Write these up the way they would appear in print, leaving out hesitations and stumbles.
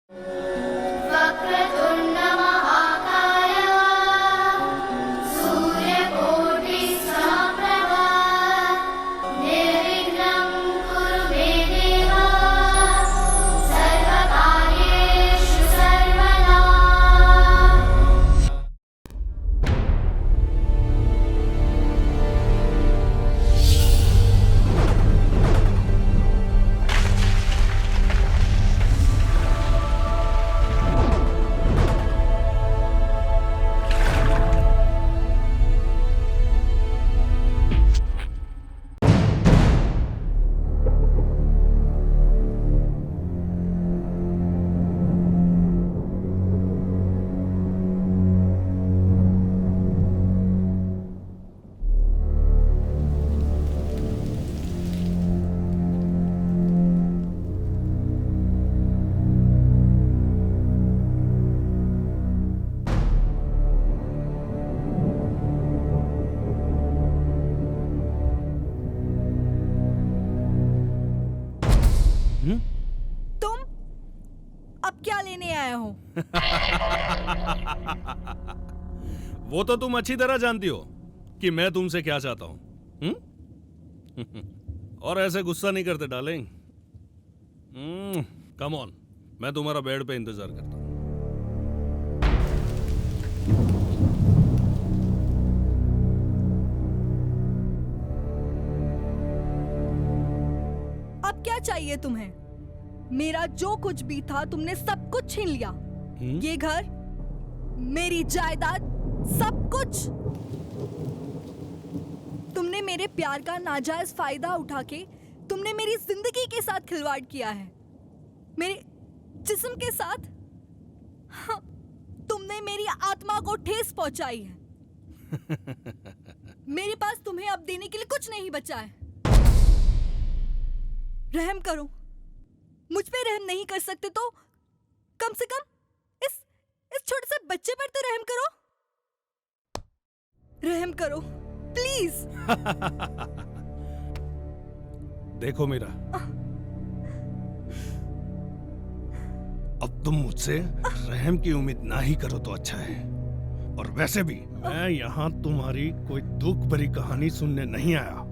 वक्रतुण्ड महाकाय सूर्यकोटिसमप्रभा निर्विघ्नं कुरु मे देव सर्वकार्येषु सर्वदा। तुम अब क्या लेने आए हो? वो तो तुम अच्छी तरह जानती हो कि मैं तुमसे क्या चाहता हूं। और ऐसे गुस्सा नहीं करते डार्लिंग। कम ऑन, मैं तुम्हारा बेड पे इंतजार करता हूं। अब क्या चाहिए तुम्हें? मेरा जो कुछ भी था तुमने सब कुछ छीन लिया। ये घर, मेरी जायदाद, सब कुछ। तुमने मेरे प्यार का नाजायज फायदा उठा के तुमने मेरी जिंदगी के साथ खिलवाड़ किया है, मेरे जिस्म के साथ। हाँ, तुमने मेरी आत्मा को ठेस पहुंचाई है। मेरे पास तुम्हें अब देने के लिए कुछ नहीं बचा है। रहम करो। मुझ पे रहम नहीं कर सकते तो कम से कम इस छोटे से बच्चे पर तो रहम करो। रहम करो प्लीज। देखो मीरा, अब तुम मुझसे रहम की उम्मीद ना ही करो तो अच्छा है। और वैसे भी मैं यहाँ तुम्हारी कोई दुख भरी कहानी सुनने नहीं आया।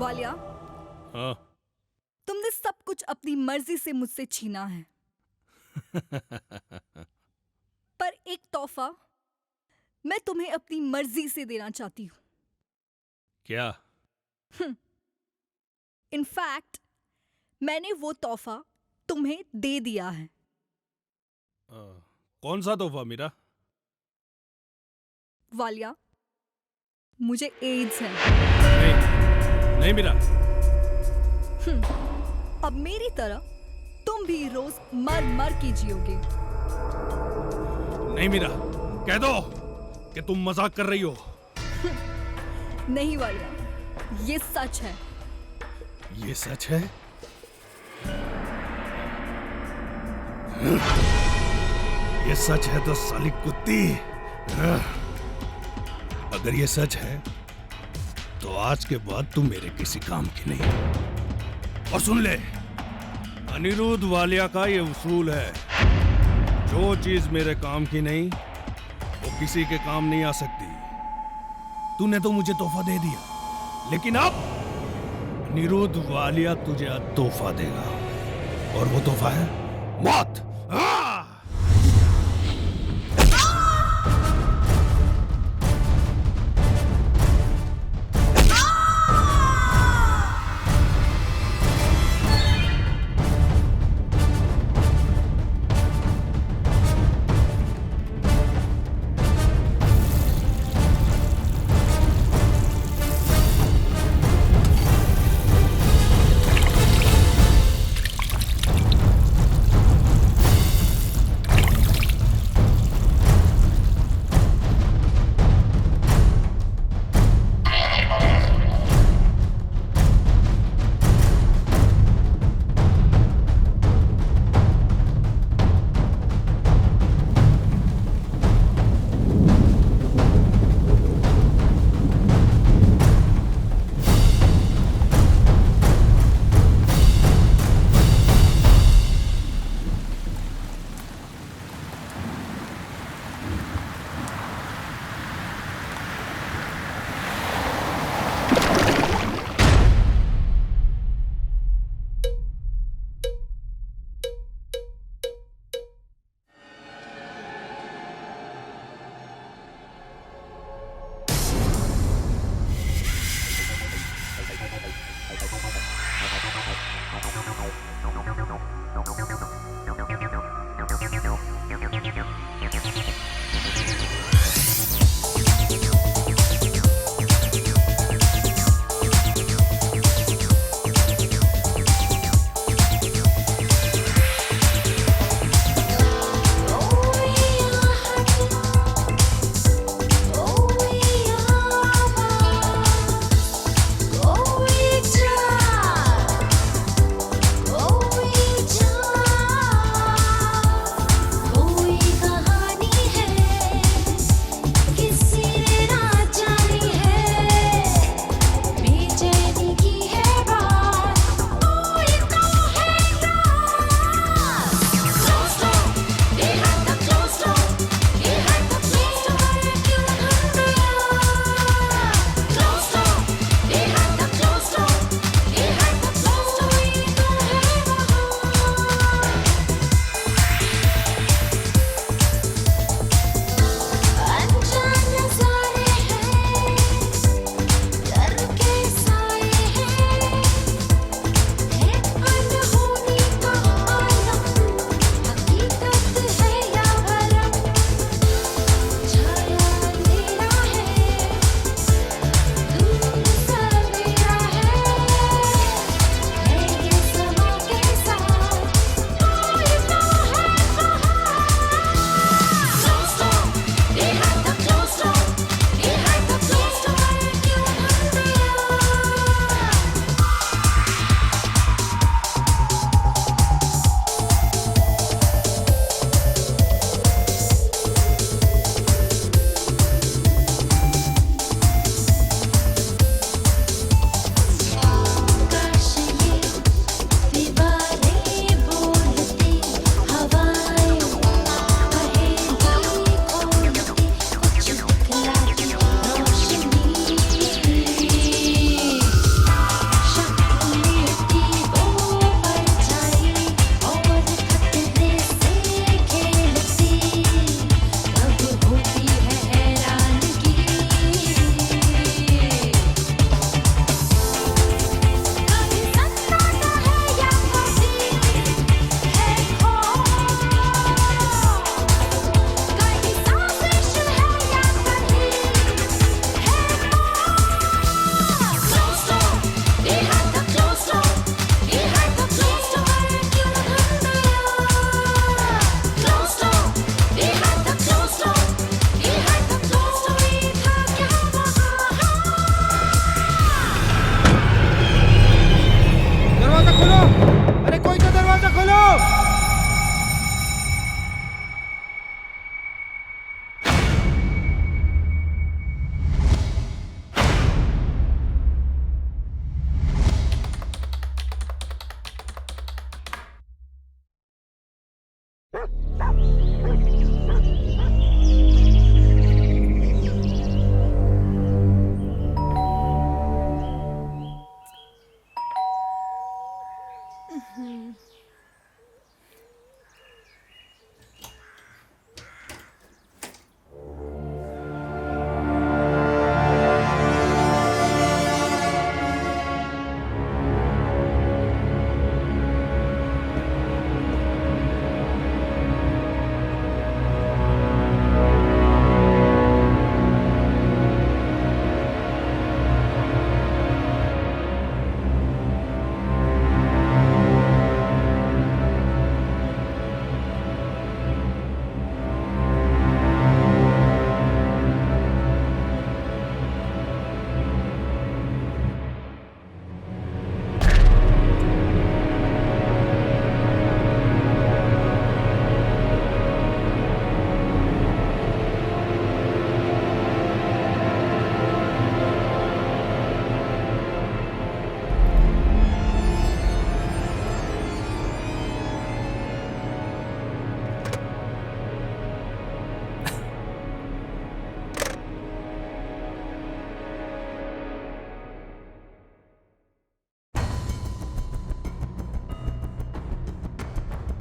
वालिया, हाँ। तुमने सब कुछ अपनी मर्जी से मुझसे छीना है। पर एक तोहफा मैं तुम्हें अपनी मर्जी से देना चाहती हूँ। क्या? इनफैक्ट मैंने वो तोहफा तुम्हें दे दिया है। कौन सा तोहफा मीरा? वालिया, मुझे एड्स है। नहीं मीरा। अब मेरी तरह तुम भी रोज मर मर के जियोगे। नहीं मीरा, कह दो कि तुम मजाक कर रही हो। नहीं वालिया, ये सच है। ये सच है? ये सच है तो साली कुत्ती, अगर ये सच है तो आज के बाद तू मेरे किसी काम की नहीं। और सुन ले, अनिरुद्ध वालिया का ये उसूल है, जो चीज मेरे काम की नहीं वो किसी के काम नहीं आ सकती। तूने तो मुझे तोहफा दे दिया, लेकिन अब अनिरुद्ध वालिया तुझे तोहफा देगा, और वो तोहफा है मौत।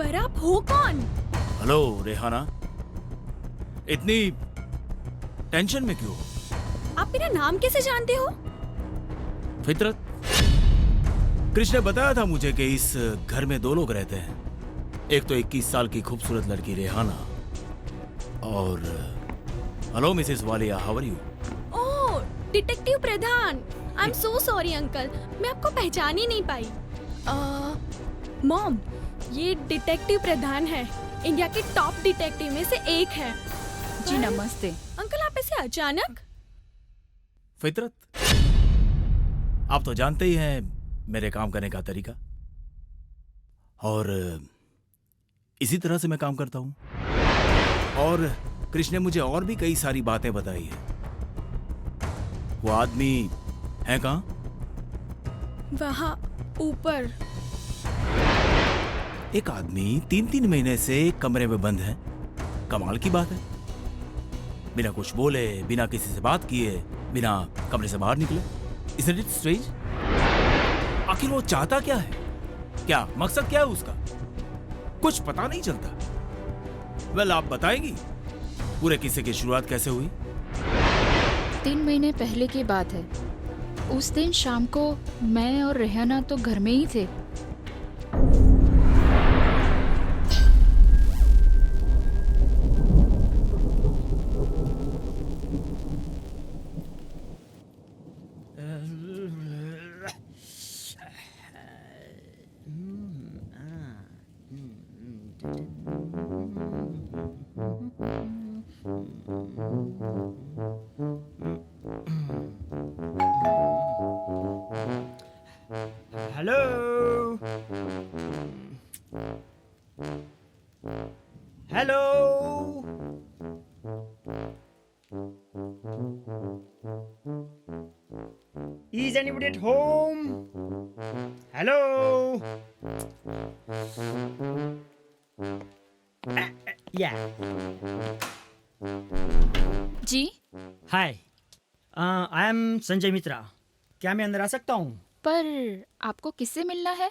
पर आप हो कौन? हेलो रेहाना, इतनी टेंशन में क्यों? आप मेरा नाम कैसे जानते हो? फितरत, कृष्ण ने बताया था मुझे कि इस घर में दो लोग रहते हैं। एक तो 21 साल की खूबसूरत लड़की रेहाना और hello Mrs Walia, how are you? Oh, detective Pradhan. I am so sorry uncle, मैं आपको पहचान ही नहीं पाई। मॉम, ये डिटेक्टिव प्रधान है, इंडिया के टॉप डिटेक्टिव में से एक है। जी नमस्ते। अंकल, आप ऐसे अचानक? फितरत, आप तो जानते ही हैं मेरे काम करने का तरीका, और इसी तरह से मैं काम करता हूं। और कृष्ण ने मुझे और भी कई सारी बातें बताई है। वो आदमी है कहाँ? वहाँ ऊपर। एक आदमी 3-3 महीने से एक कमरे में बंद है। कमाल की बात है, बिना कुछ बोले, बिना किसी से बात किए, बिना कमरे से बाहर निकले। Isn't it strange? आखिर वो चाहता क्या है? क्या मकसद क्या है उसका? कुछ पता नहीं चलता। वेल, आप बताएंगी पूरे किस्से की शुरुआत कैसे हुई? 3 महीने पहले की बात है। उस दिन शाम को मैं और रेहाना तो घर में ही थे। Hello, hello, is anybody at home? Hello, या, जी हाय, आई एम संजय मित्रा। क्या मैं अंदर आ सकता हूँ? पर आपको किससे मिलना है?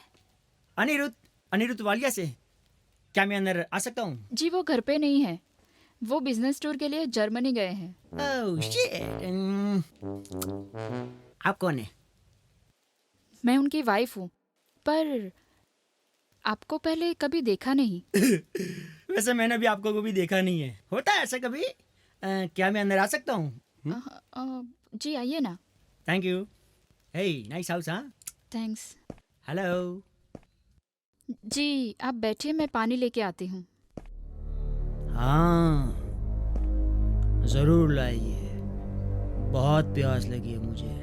अनिरुद्ध वालिया से। क्या मैं अंदर आ सकता हूँ? जी वो घर पे नहीं है, वो बिजनेस टूर के लिए जर्मनी गए हैं। Oh shit. आप कौन है? मैं उनकी वाइफ हूँ, पर आपको पहले कभी देखा नहीं। वैसे मैंने भी आपको कभी देखा नहीं है। होता है ऐसा कभी। क्या मैं अंदर आ सकता हूँ? जी आइए ना। Thank you. Hey, nice house. हाँ, थैंक्स। हेलो। जी आप बैठिए, मैं पानी लेके आती हूँ। हाँ, जरूर लाइए, बहुत प्यास लगी है मुझे।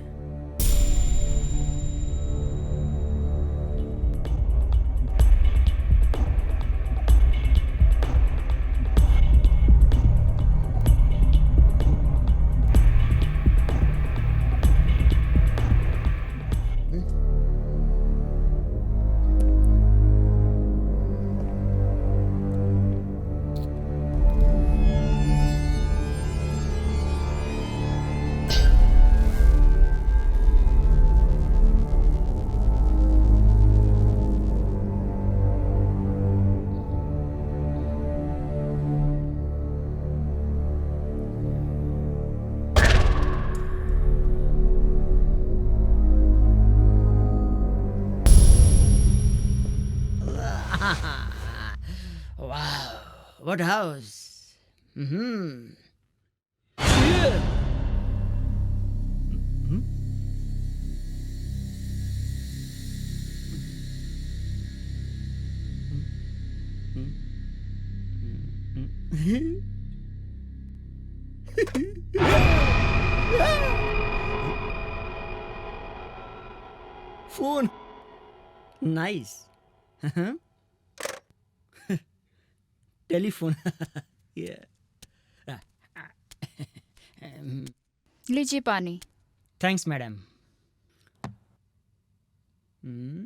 what house? Mm-hmm. Phone. Nice. Telephone. Yeah. लीजिए पानी। Thanks madam.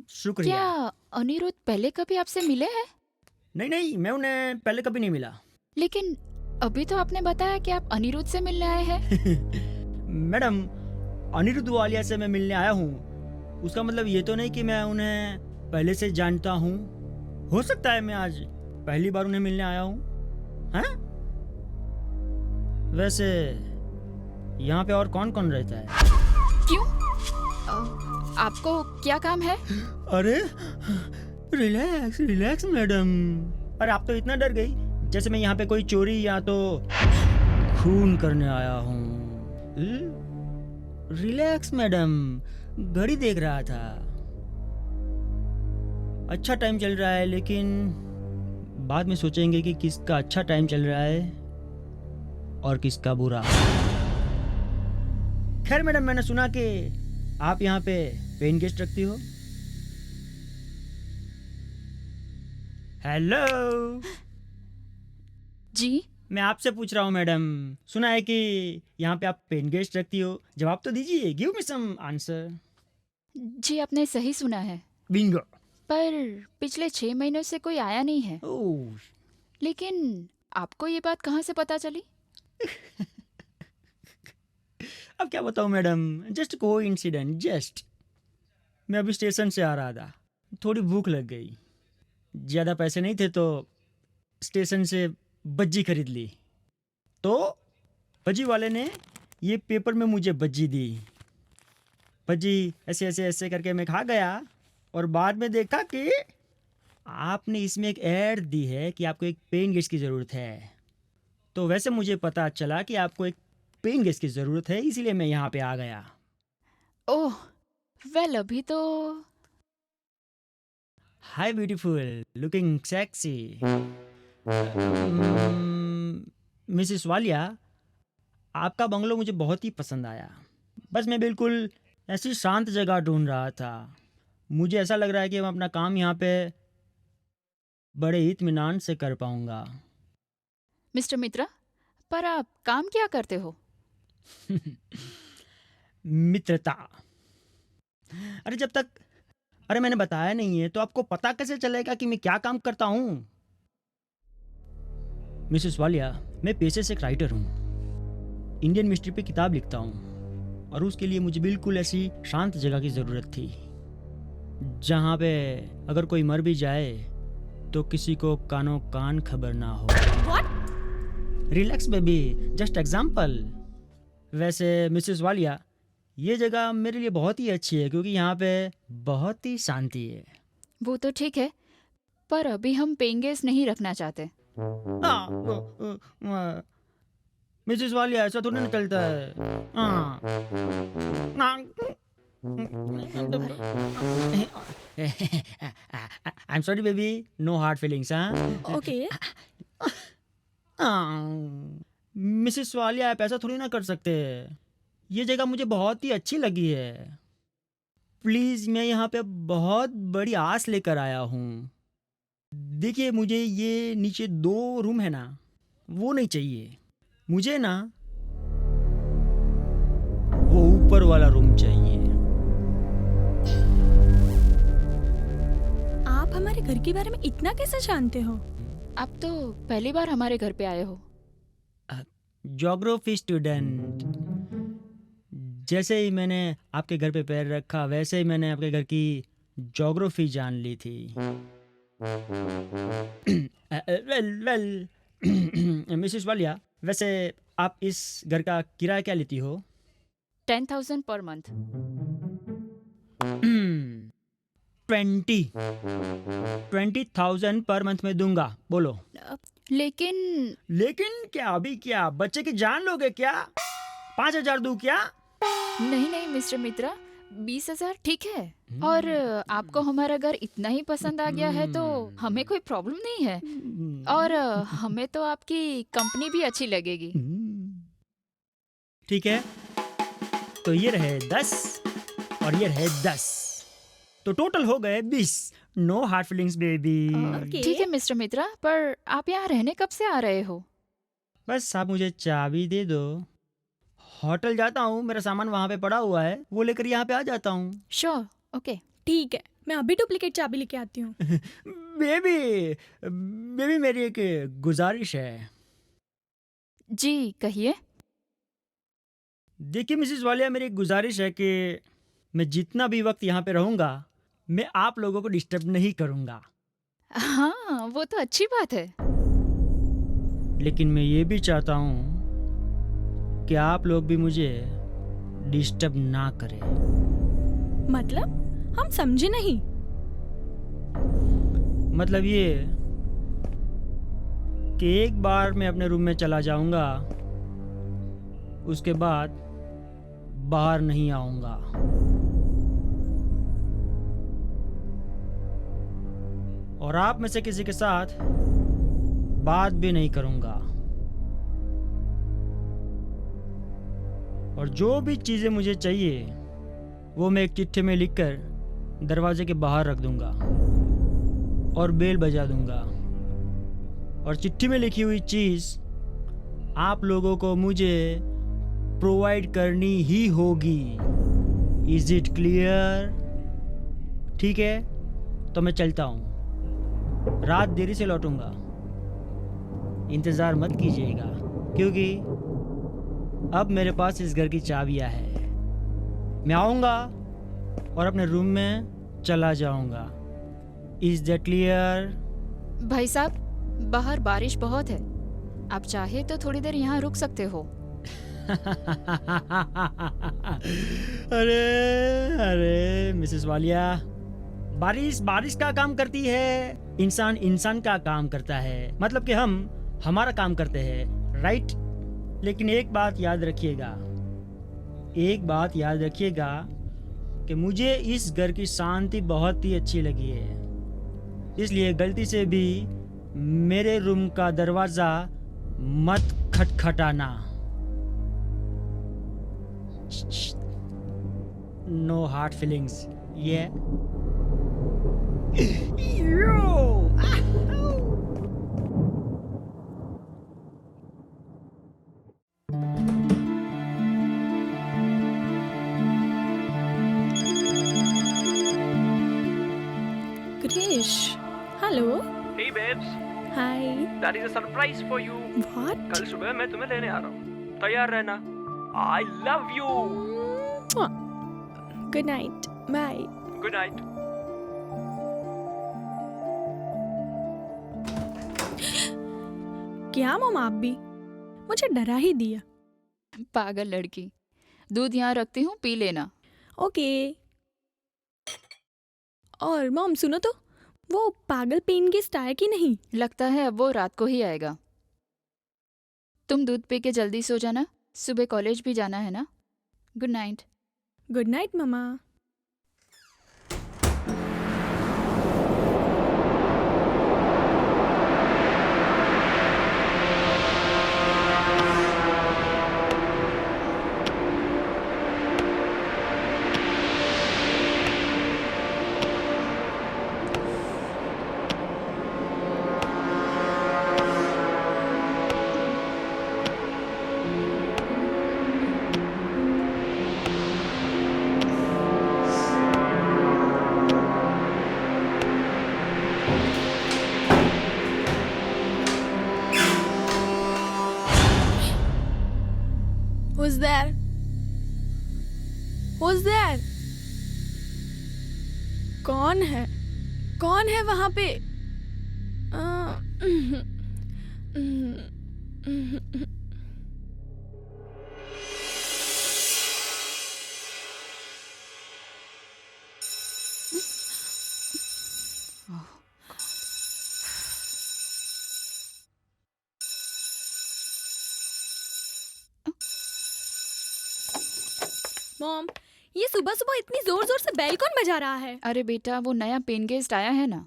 शुक्रिया। क्या अनिरुद्ध पहले कभी आपसे मिले हैं? नहीं नहीं, मैं उन्हें पहले कभी नहीं मिला। लेकिन अभी तो आपने बताया कि आप अनिरुद्ध से मिलने आए हैं। मैडम, अनिरुद्ध वालिया से मैं मिलने आया हूँ, उसका मतलब ये तो नहीं कि मैं उन्हें पहले से जानता हूँ। हो सकता है मैं आज पहली बार उन्हें मिलने आया हूँ। हैं? वैसे यहाँ पे और कौन कौन रहता है? क्यों? आपको क्या काम है? अरे रिलैक्स रिलैक्स मैडम। अरे आप तो इतना डर गई जैसे मैं यहाँ पे कोई चोरी या तो खून करने आया हूँ। रिलैक्स मैडम, घड़ी देख रहा था। अच्छा टाइम चल रहा है, लेकिन बाद में सोचेंगे कि किसका अच्छा टाइम चल रहा है और किसका बुरा। खैर मैडम, मैंने सुना कि आप यहाँ पे पेन गेस्ट रखती हो। हेलो जी, मैं आपसे पूछ रहा हूँ मैडम, सुना है कि यहाँ पे आप पेन गेस्ट रखती हो। जवाब तो दीजिए, गिव मी सम आंसर। जी आपने सही सुना है, बिंगो। पर पिछले 6 महीनों से कोई आया नहीं है। ओह, लेकिन आपको ये बात कहाँ से पता चली? अब क्या बताऊँ मैडम, जस्ट कोइंसिडेंट। जस्ट मैं अभी स्टेशन से आ रहा था, थोड़ी भूख लग गई। ज़्यादा पैसे नहीं थे तो स्टेशन से बज्जी खरीद ली। तो बज्जी वाले ने ये पेपर में मुझे बज्जी दी। बज्जी ऐसे ऐसे ऐसे करके मैं खा गया और बाद में देखा कि आपने इसमें एक ऐड दी है कि आपको एक पेन गेस्ट की ज़रूरत है। तो वैसे मुझे पता चला कि आपको एक पेन गेस्ट की ज़रूरत है, इसीलिए मैं यहाँ पे आ गया। ओह, वेल अभी तो हाय beautiful, looking sexy. Mrs Walia, आपका बंगलो मुझे बहुत ही पसंद आया। बस मैं बिल्कुल ऐसी शांत जगह ढूंढ रहा था। मुझे ऐसा लग रहा है कि मैं अपना काम यहाँ पे बड़े इत्मीनान से कर पाऊँगा। मिस्टर मित्रा, पर आप काम क्या करते हो? मित्रता। अरे मैंने बताया नहीं है तो आपको पता कैसे चलेगा कि मैं क्या काम करता हूँ? मिसेस वालिया, मैं पेशे से एक राइटर हूँ। इंडियन मिस्ट्री पे किताब लिखता हूँ और उसके लिए मुझे बिल्कुल ऐसी शांत जगह की ज़रूरत थी जहाँ पे अगर कोई मर भी जाए तो किसी को कानों कान खबर ना हो। Relax baby, just example. वैसे मिसेस वालिया, ये जगह मेरे लिए बहुत ही अच्छी है क्योंकि यहाँ पे बहुत ही शांति है। वो तो ठीक है, पर अभी हम पेइंग गेस्ट नहीं रखना चाहते। मिसेस वालिया, ऐसा थोड़ी ना चलता है। I am sorry baby, no hard feelings. Okay, Mrs Walia, आप ऐसा थोड़ी ना कर सकते। ये जगह मुझे बहुत ही अच्छी लगी है। प्लीज़, मैं यहाँ पे बहुत बड़ी आस लेकर आया हूँ। देखिए, मुझे ये नीचे 2 रूम है ना, वो नहीं चाहिए। मुझे ना वो ऊपर वाला रूम चाहिए। आप हमारे घर के बारे में इतना कैसे जानते हो? आप तो पहली बार हमारे घर पे आए हो। Geography student. जैसे ही मैंने आपके घर पे पैर रखा वैसे ही मैंने आपके घर की ज्योग्राफी जान ली थी। वेल मिसेस वालिया, वैसे आप इस घर का किराया क्या लेती हो? 10,000 पर मंथ। 20,000 पर मंथ में दूंगा। बोलो। लेकिन लेकिन क्या? अभी क्या बच्चे की जान लोगे क्या? 5,000 दूं क्या? नहीं नहीं मिस्टर मित्रा, 20,000 ठीक है। और आपको हमारा घर इतना ही पसंद आ गया है तो हमें कोई प्रॉब्लम नहीं है। और हमें तो आपकी कंपनी भी अच्छी लगेगी। ठीक है, तो ये रहे 10 और ये रहे 10, तो टोटल हो गए 20। No hard feelings baby. ठीक है मिस्टर मित्रा, पर आप यहाँ रहने कब से आ रहे हो? बस आप मुझे चाबी दे दो, होटल जाता हूँ, मेरा सामान वहाँ पे पड़ा हुआ है, वो लेकर यहाँ पे आ जाता हूँ। Sure, okay. ठीक है, मैं अभी डुप्लीकेट चाबी लेके आती हूँ। बेबी बेबी मेरी एक गुजारिश है। जी कहिए। देखिए मिसेस वालिया, मेरी एक गुजारिश है कि मैं जितना भी वक्त यहाँ पे रहूँगा, मैं आप लोगों को डिस्टर्ब नहीं करूँगा। हाँ वो तो अच्छी बात है। लेकिन मैं ये भी चाहता हूँ कि आप लोग भी मुझे डिस्टर्ब ना करें। मतलब? हम समझे नहीं। मतलब ये कि एक बार मैं अपने रूम में चला जाऊंगा, उसके बाद बाहर नहीं आऊंगा। और आप में से किसी के साथ बात भी नहीं करूंगा। और जो भी चीजें मुझे चाहिए वो मैं एक चिट्ठी में लिखकर दरवाजे के बाहर रख दूंगा और बेल बजा दूंगा। और चिट्ठी में लिखी हुई चीज आप लोगों को मुझे प्रोवाइड करनी ही होगी। Is it clear? ठीक है, तो मैं चलता हूँ, रात देरी से लौटूंगा, इंतज़ार मत कीजिएगा, क्योंकि अब मेरे पास इस घर की चाबियां है। मैं आऊँगा और अपने रूम में चला जाऊँगा। Is that clear? भाई साहब, बाहर बारिश बहुत है, आप चाहे तो थोड़ी देर यहाँ रुक सकते हो। अरे अरे मिसेस वालिया, बारिश बारिश का काम करती है, इंसान इंसान का काम करता है। मतलब कि हम हमारा काम करते हैं, राइट? लेकिन एक बात याद रखिएगा, एक बात याद रखिएगा कि मुझे इस घर की शांति बहुत ही अच्छी लगी है, इसलिए गलती से भी मेरे रूम का दरवाजा मत खटखटाना। No hard feelings. ये Krish, hello. Hey babes, hi. that is a surprise for you. What? कल सुबह मैं तुम्हें लेने आ रहा हूँ, तैयार रहना। I love you. Good night, bye. Good night. क्या मम, आप भी मुझे डरा ही दिया। पागल लड़की, दूध यहाँ रखती हूँ, पी लेना। ओके। और मॉम सुनो तो, वो पागल पेन गेस्ट आया कि नहीं? लगता है अब वो रात को ही आएगा। तुम दूध पी के जल्दी सो जाना, सुबह कॉलेज भी जाना है ना। Good night. Good night mama. Who's there? Who's there? कौन है? कौन है वहां पे? मॉम, ये सुबह सुबह इतनी जोर जोर से बेल कौन बजा रहा है? अरे बेटा वो नया पेन गेस्ट आया है ना।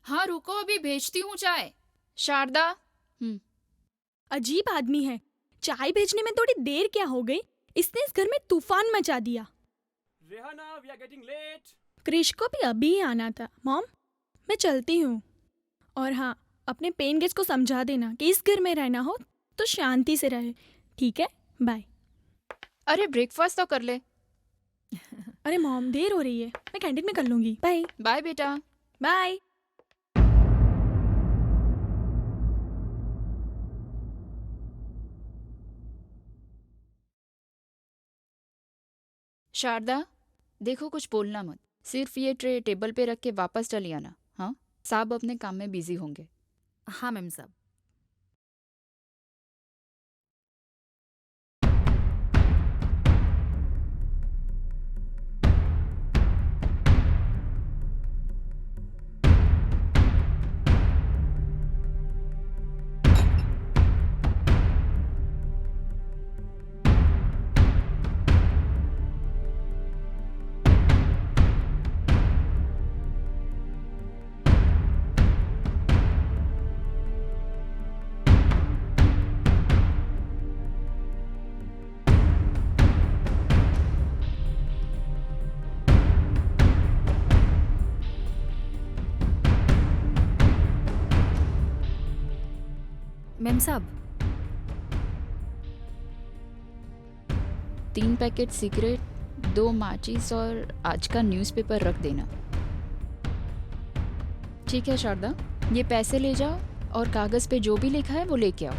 हाँ रुको अभी भेजती हूँ चाय। शारदा। अजीब आदमी है। चाय भेजने में थोड़ी देर क्या हो गई, इसने इस घर में तूफान मचा दिया। Rehana, we are getting late. Krrish को भी अभी ही आना था। मॉम, मैं चलती हूँ। और हाँ, अपने पेन गेस्ट को समझा देना कि इस घर में रहना हो तो शांति से रहे, ठीक है? बाय। अरे ब्रेकफास्ट तो कर ले। अरे मॉम, देर हो रही है, मैं कैंटीन में कर लूंगी। बाय। बाय बेटा। बाय। शारदा देखो कुछ बोलना मत, सिर्फ ये ट्रे टेबल पे रख के वापस चली आना। हाँ साहब अपने काम में बिजी होंगे। हाँ मैम साहब। मैम साहब 3 पैकेट सिगरेट, 2 माचिस और आज का न्यूज़पेपर रख देना। ठीक है शारदा, ये पैसे ले जाओ और कागज पे जो भी लिखा है वो लेके आओ।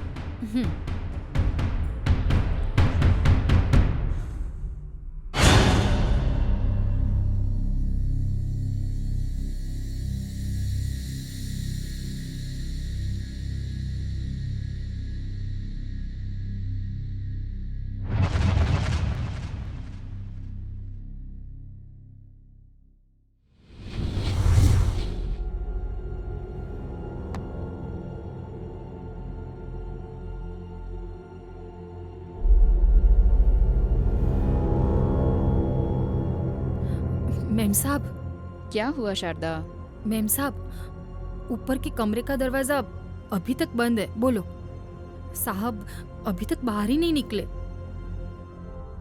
मैम साहब। क्या हुआ शारदा? मैम साहब, ऊपर के कमरे का दरवाजा अभी तक बंद है। बोलो, साहब अभी तक बाहर ही नहीं निकले।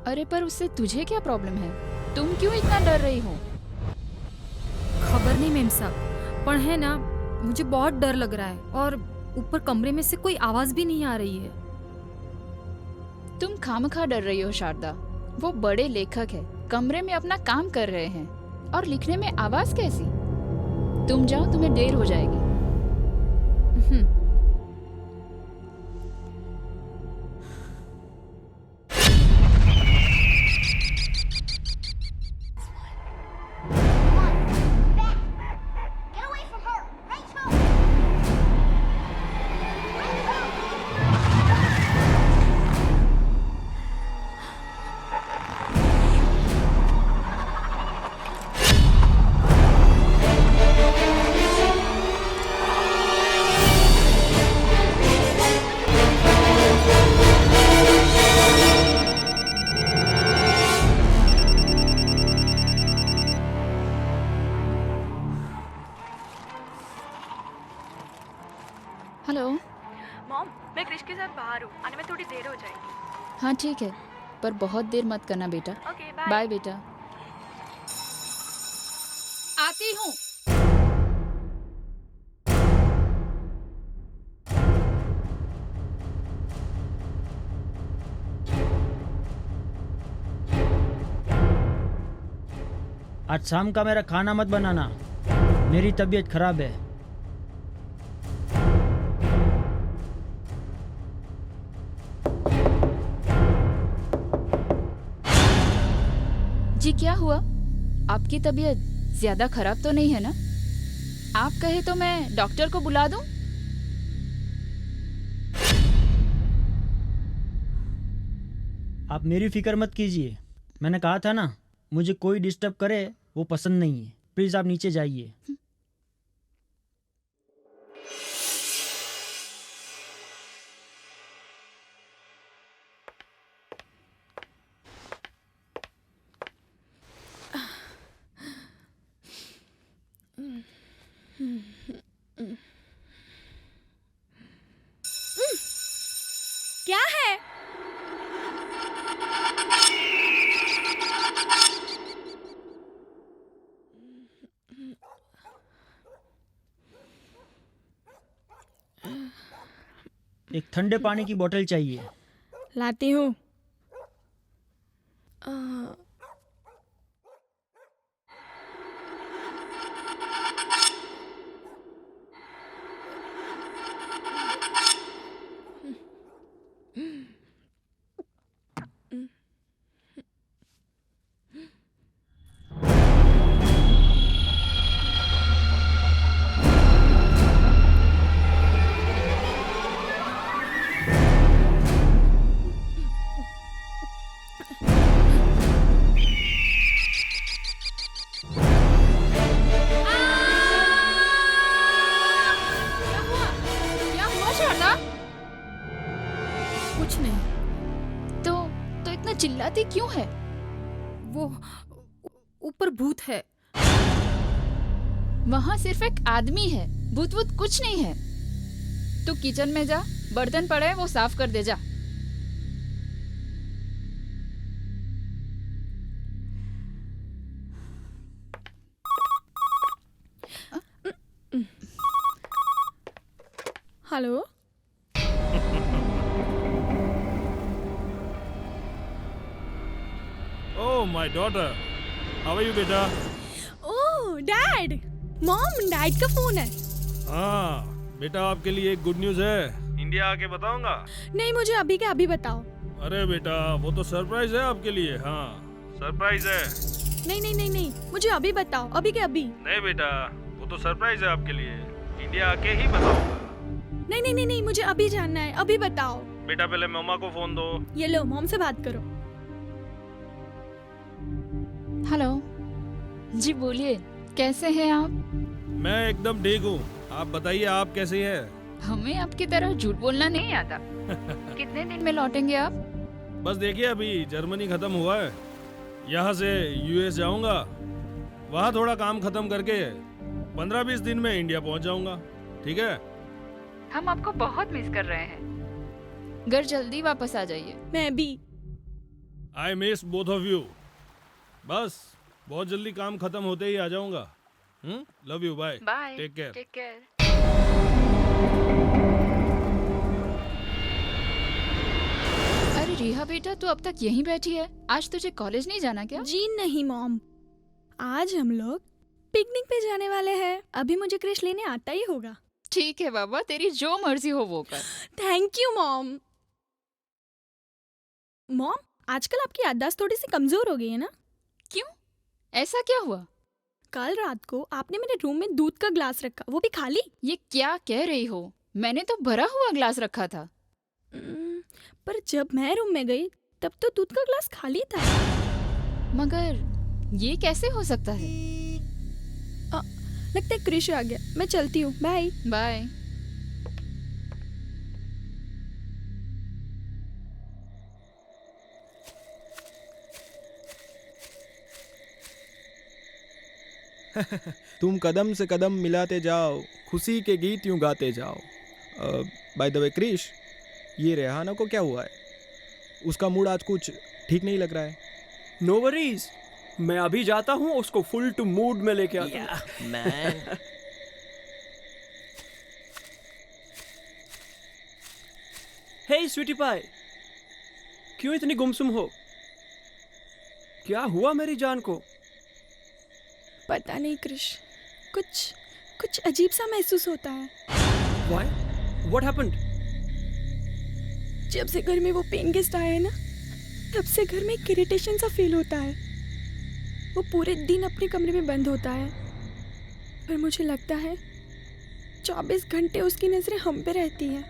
अरे पर उससे तुझे क्या प्रॉब्लम है? तुम क्यों इतना डर रही हो? खबर नहीं मैम साहब, पर है ना, मुझे बहुत डर लग रहा है और ऊपर कमरे में से कोई आवाज भी नहीं आ रही है। तुम खामखा डर रही हो शारदा। वो बड़े लेखक है, कमरे में अपना काम कर रहे हैं और लिखने में आवाज कैसी? तुम जाओ, तुम्हें देर हो जाएगी। Get away from her! Rachel! Hello. Mom, मैं क्रिश के साथ बाहर हूँ, आने में थोड़ी देर हो जाएगी। हाँ ठीक है, पर बहुत देर मत करना बेटा। Okay, bye. बाय बेटा। आती हूँ। आज शाम का मेरा खाना मत बनाना, मेरी तबीयत खराब है। जी क्या हुआ? आपकी तबीयत ज्यादा खराब तो नहीं है ना? आप कहे तो मैं डॉक्टर को बुला दूं? आप मेरी फिक्र मत कीजिए, मैंने कहा था ना, मुझे कोई डिस्टर्ब करे वो पसंद नहीं है। प्लीज आप नीचे जाइए। क्या है? एक ठंडे पानी की बोतल चाहिए। लाती हूँ। क्या हुआ शारदा? कुछ नहीं। तो इतना चिल्लाती क्यों है? वो ऊपर भूत है। वहाँ सिर्फ एक आदमी है, भूत वूत कुछ नहीं है। तू किचन में जा, बर्तन पड़े हैं, वो साफ कर दे जा। Hello. Oh, my daughter. How are you, बेटा? ओह डैड, मॉम, डैड का फोन है। हाँ, बेटा आपके लिए एक गुड न्यूज़ है। इंडिया आके बताऊंगा। नहीं, मुझे अभी के अभी बताओ। अरे बेटा, वो तो सरप्राइज है आपके लिए। हाँ, सरप्राइज है। नहीं नहीं नहीं नहीं, मुझे अभी बताओ, अभी के अभी। नहीं बेटा, वो तो सरप्राइज है आपके लिए। इंडिया आके ही बताऊंगा। नहीं नहीं नहीं नहीं, मुझे अभी जानना है, अभी बताओ। बेटा पहले मम्मा को फोन दो। ये लो, मॉम से बात करो। हेलो जी, बोलिए, कैसे हैं आप? मैं एकदम ठीक हूँ। आप बताइए, आप कैसे हैं? हमें आपकी तरह झूठ बोलना नहीं आता। कितने दिन में लौटेंगे आप? बस देखिए, अभी जर्मनी खत्म हुआ है, यहाँ से यूएस जाऊंगा, वहाँ थोड़ा काम खत्म करके 15-20 दिन में इंडिया पहुँच जाऊंगा। ठीक है? हम आपको बहुत मिस कर रहे हैं। घर जल्दी वापस आ जाइए। मैं भी। I miss both of you. बस बहुत जल्दी काम खत्म होते ही आ जाऊंगा। Love you, bye. Bye. Take care. Take care. अरे रिहा बेटा, तू अब तक यहीं बैठी है? आज तुझे कॉलेज नहीं जाना क्या? जी नहीं मॉम, आज हम लोग पिकनिक पे जाने वाले हैं। अभी मुझे क्रिश लेने आता ही होगा। ठीक है बाबा, तेरी जो मर्जी हो वो कर। Thank you mom. मॉम, आजकल आपकी याददाश्त थोड़ी सी कमजोर हो गई है ना? क्यों? ऐसा क्या हुआ? कल रात को आपने मेरे रूम में दूध का ग्लास रखा, वो भी खाली। ये क्या कह रही हो? मैंने तो भरा हुआ ग्लास रखा था। पर जब मैं रूम में गई तब तो दूध का ग्लास खाली था। मगर ये कैसे हो सकता है? लगता है क्रिश आ गया। मैं चलती हूँ, बाय। बाय। तुम कदम से कदम मिलाते जाओ, खुशी के गीत यूं गाते जाओ। बाय द वे क्रिश, ये रेहाना को क्या हुआ है? उसका मूड आज कुछ ठीक नहीं लग रहा है। नो वरीज, मैं अभी जाता हूँ, उसको फुल टू मूड में लेके आता हूँ। मैन, हे स्वीटी पाई, क्यों इतनी गुमसुम हो? क्या हुआ मेरी जान को? पता नहीं क्रिश, कुछ अजीब सा महसूस होता है। Why? What happened? जब से घर में वो पेन गेस्ट आए हैं ना, तब से घर में एक इरिटेशन सा फील होता है। वो पूरे दिन अपने कमरे में बंद होता है, पर मुझे लगता है 24 घंटे उसकी नजरें हम पे रहती हैं।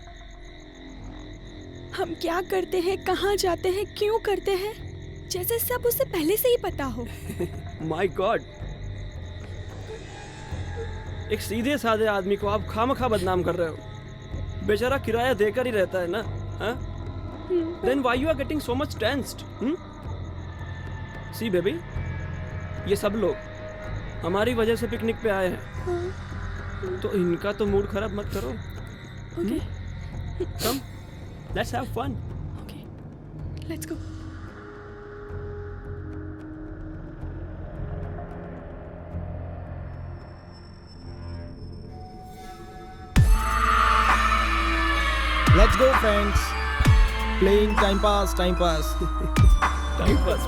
हम क्या करते हैं, कहाँ जाते हैं, क्यों करते हैं, जैसे सब उसे पहले से ही पता हो। My God! एक सीधे साधे आदमी को आप खामखा बदनाम कर रहे हो। बेचारा किराया देकर ही रहता है ना, हाँ? Then why you are getting so much tensed? See baby, ये सब लोग हमारी वजह से पिकनिक पे आए हैं, तो इनका तो मूड खराब मत करो। Okay, Come, let's have fun. Let's go. Let's go, friends. Playing time pass, time pass. Time pass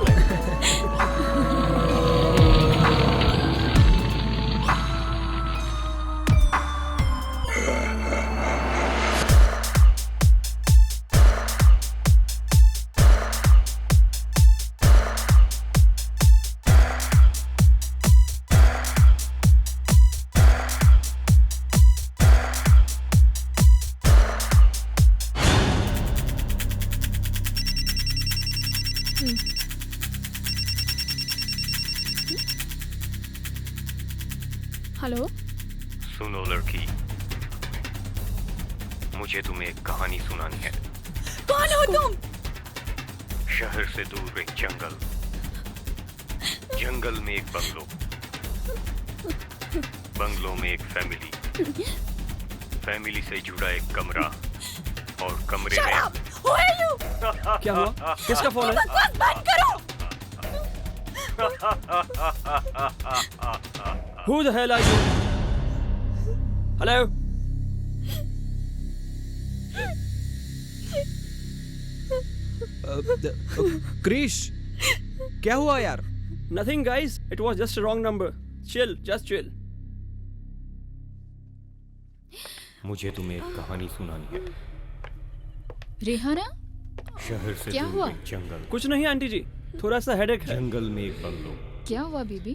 hello. सुनो लड़की, मुझे तुम्हें एक कहानी सुनानी है। कौन हो तुम? शहर से दूर एक जंगल, जंगल में एक बंगलो, बंगलो में एक फैमिली, फैमिली से जुड़ा एक कमरा, और कमरे में Who are you? क्या हुआ? किसका फोन है? बकवास बंद करो। Who the hell are you? Hello? Krrish, क्या हुआ यार? Nothing, guys. It was just a wrong number. Chill, just chill. मुझे तुम्हें एक कहानी सुनानी है। रेहाना, शहर से क्या दूर हुआ? एक जंगल, कुछ नहीं आंटी जी, थोड़ा सा हेडेक है। जंगल में एक बंगलो, क्या हुआ बेबी?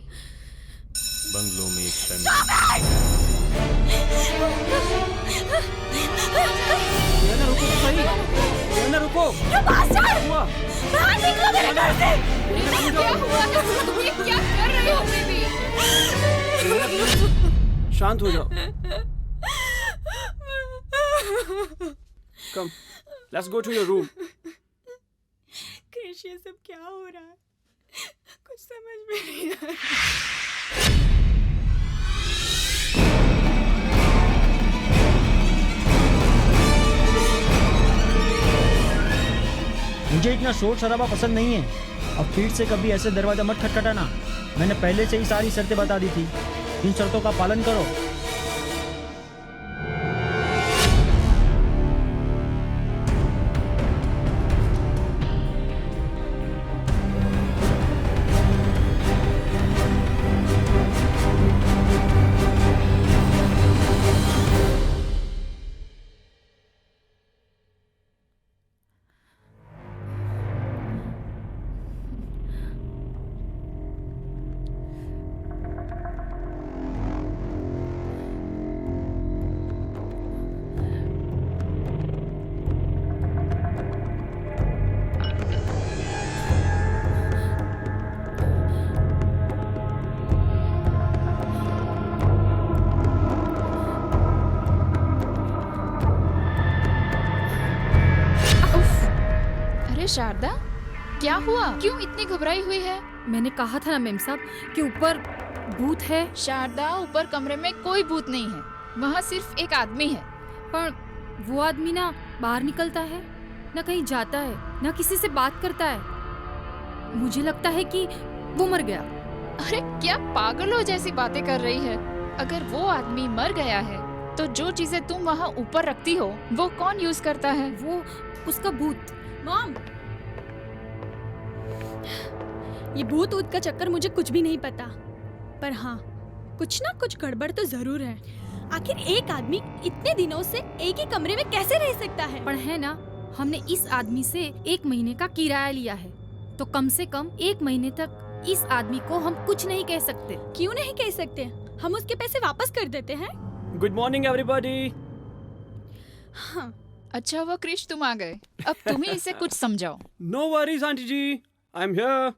बंगलो में एक फैमिली। रियाना रुको तो सही। रियाना रुको। क्या हुआ? बाहर निकलो मेरे घर से। क्या हुआ है? तुम ये क्या कर रहे हो बेबी? शांत हो जाओ। Come, let's go to your room. Krrish, ये सब क्या हो रहा है? कुछ समझ में नहीं आ रहा। मुझे इतना शोर शराबा पसंद नहीं है। अब फिर से कभी ऐसे दरवाजा मत खटखटाना। मैंने पहले से ही सारी शर्तें बता दी थी। इन शर्तों का पालन करो। शारदा, क्या हुआ? क्यों इतनी घबराई हुई है? मैंने कहा था ना मेम साहब कि ऊपर भूत है। शारदा, ऊपर कमरे में कोई भूत नहीं है, वहाँ सिर्फ एक आदमी है। पर वो आदमी ना बाहर निकलता है, ना कहीं जाता है, ना किसी से बात करता है। मुझे लगता है कि वो मर गया। अरे क्या पागलों जैसी बातें कर रही है? अगर वो आदमी मर गया है तो जो चीजें तुम वहाँ ऊपर रखती हो वो कौन यूज करता है? वो उसका भूत। मॉम, ये भूत ऊत का चक्कर मुझे कुछ भी नहीं पता, पर हाँ कुछ ना कुछ गड़बड़ तो जरूर है। आखिर एक आदमी इतने दिनों से एक ही कमरे में कैसे रह सकता है? पर है ना, हमने इस आदमी से 1 महीने का किराया लिया है, तो कम से कम 1 महीने तक इस आदमी को हम कुछ नहीं कह सकते। क्यों नहीं कह सकते? हम उसके पैसे वापस कर देते हैं। Good morning everybody. हाँ। अच्छा हुआ क्रिश तुम आ गए, अब तुम ही इसे कुछ समझाओ। No worries aunty ji, I am here.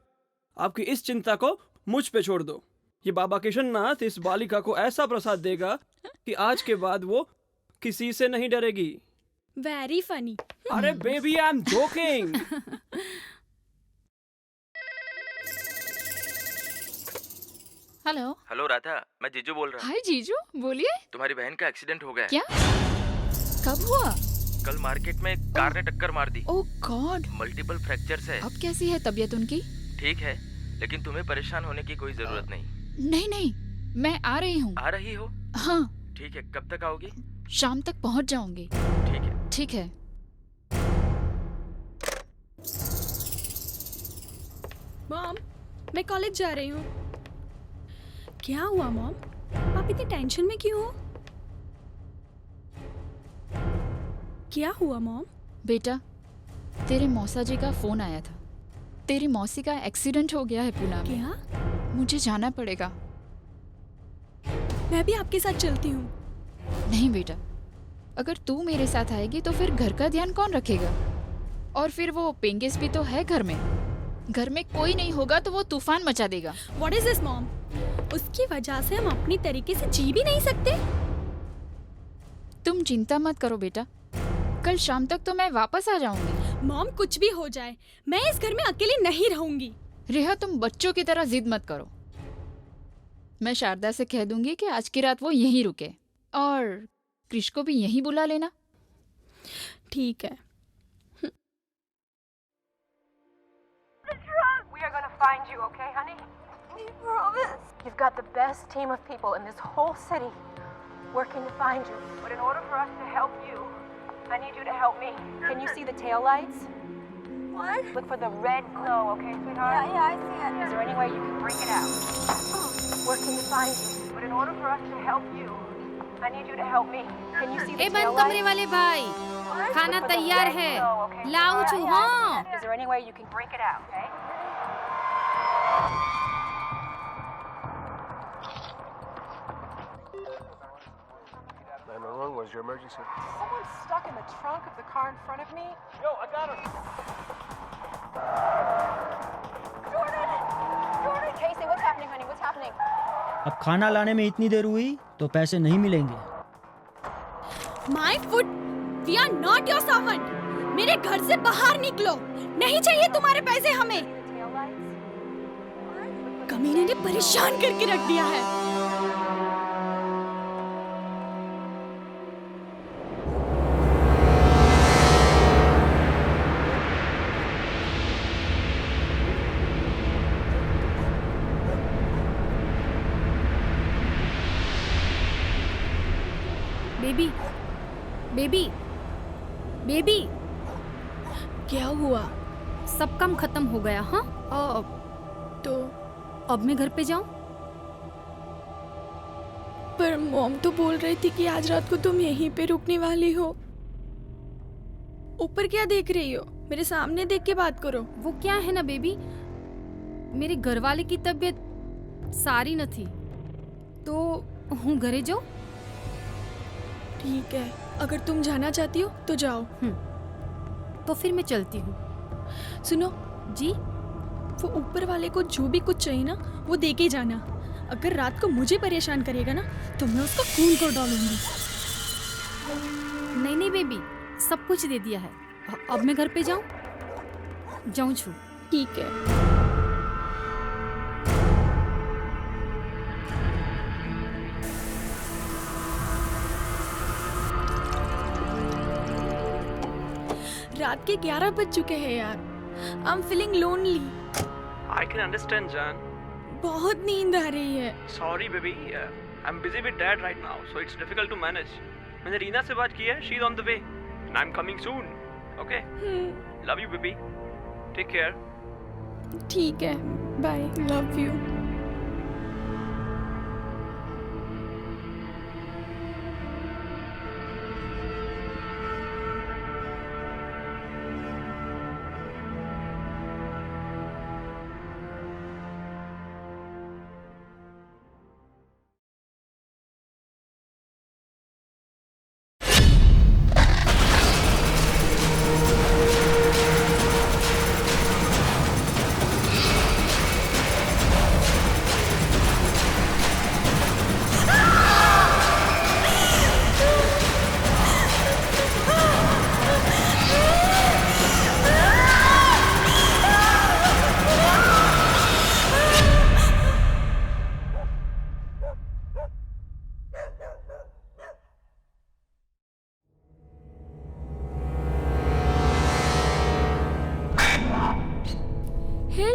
आपकी इस चिंता को मुझ पे छोड़ दो। ये बाबा किशननाथ इस बालिका को ऐसा प्रसाद देगा कि आज के बाद वो किसी से नहीं डरेगी। Very funny. अरे baby, I am joking. Hello. Hello Radha, मैं जीजू बोल रहा हूँ। हाय जीजू, बोलिए। तुम्हारी बहन का एक्सीडेंट हो गया है। क्या? कब हुआ? कल मार्केट में कार ने टक्कर मार दी। ओह गॉड, मल्टीपल फ्रैक्चर्स है। अब कैसी है तबीयत उनकी? ठीक है, लेकिन तुम्हें परेशान होने की कोई जरूरत नहीं। नहीं नहीं, मैं आ रही हूँ। आ रही हो? हाँ, ठीक है, कब तक आओगी? शाम तक पहुँच जाऊंगी। ठीक है। ठीक है। मॉम, मैं कॉलेज जा रही हूँ। क्या हुआ मॉम? आप इतनी टेंशन में क्यों हो? क्या हुआ मॉम? बेटा, तेरे मौसा जी का फोन आया था। तेरी मौसी का एक्सीडेंट हो गया है पुणे में। क्या? मुझे जाना पड़ेगा। मैं भी आपके साथ चलती हूँ। नहीं बेटा, अगर तू मेरे साथ आएगी तो फिर घर का ध्यान कौन रखेगा? और फिर वो पेंगेस भी तो है घर में। घर में कोई नहीं होगा तो वो तूफान मचा देगा। What is this mom? उसकी वजह से हम अपनी तरीके से जी भी नहीं सकते। तुम चिंता मत करो बेटा, कल शाम तक तो मैं वापस आ जाऊंगी। मॉम, कुछ भी हो जाए, मैं इस घर में अकेली नहीं रहूंगी। रेहा, तुम बच्चों की तरह जिद मत करो। मैं शारदा से कह दूंगी कि आज की रात वो यहीं रुके, और क्रिश को भी यहीं बुला लेना। ठीक है। We are gonna find you, okay, honey? You promise? You've got the best team of people in this whole city working to find you. But in order for us to help you, I need you to help me. Can you see the tail lights? What? Look for the red glow, okay, sweetheart? Yeah, I see it. Is there any way you can bring it out? Working to find you. But in order for us to help you, I need you to help me. Can you see the tail कमरे lights? वाले भाई, खाना तैयार है, लाओ चूहा। Is there any way you can break it out, okay? Where's your emergency? Someone's stuck in the trunk of the car in front of me. Yo, I got him. Jordan, Casey, what's happening, honey? What's happening? अब खाना लाने में इतनी देर हुई तो पैसे नहीं मिलेंगे। My foot, we are not your servant. मेरे घर से बाहर निकलो। नहीं चाहिए तुम्हारे पैसे हमें। कमीने ने परेशान करके रख दिया है। बेबी, बेबी, बेबी, क्या हुआ? सब काम खत्म हो गया? हाँ, तो अब मैं घर पे जाऊं? पर मॉम तो बोल रही थी कि आज रात को तुम यहीं पे रुकने वाली हो। ऊपर क्या देख रही हो? मेरे सामने देख के बात करो। वो क्या है ना बेबी, मेरे घर वाले की तबीयत सारी न थी, तो हूँ घरे जाऊं? ठीक है, अगर तुम जाना चाहती हो तो जाओ। तो फिर मैं चलती हूँ। सुनो जी? वो ऊपर वाले को जो भी कुछ चाहिए ना वो दे के जाना। अगर रात को मुझे परेशान करेगा ना तो मैं उसका खून कर डालूंगी। नहीं नहीं बेबी, सब कुछ दे दिया है। अब मैं घर पे जाऊं? जाऊं छू। ठीक है। रात के 11 बज चुके हैं यार। I am feeling lonely. I can understand, Jan. बहुत नींद आ रही है। Sorry, baby. I'm busy with dad right now, so it's difficult to manage. मैंने रीना से बात की है. She's on the way, and I'm coming soon. Okay? Love you, baby. Take care. ठीक है, bye. Love you.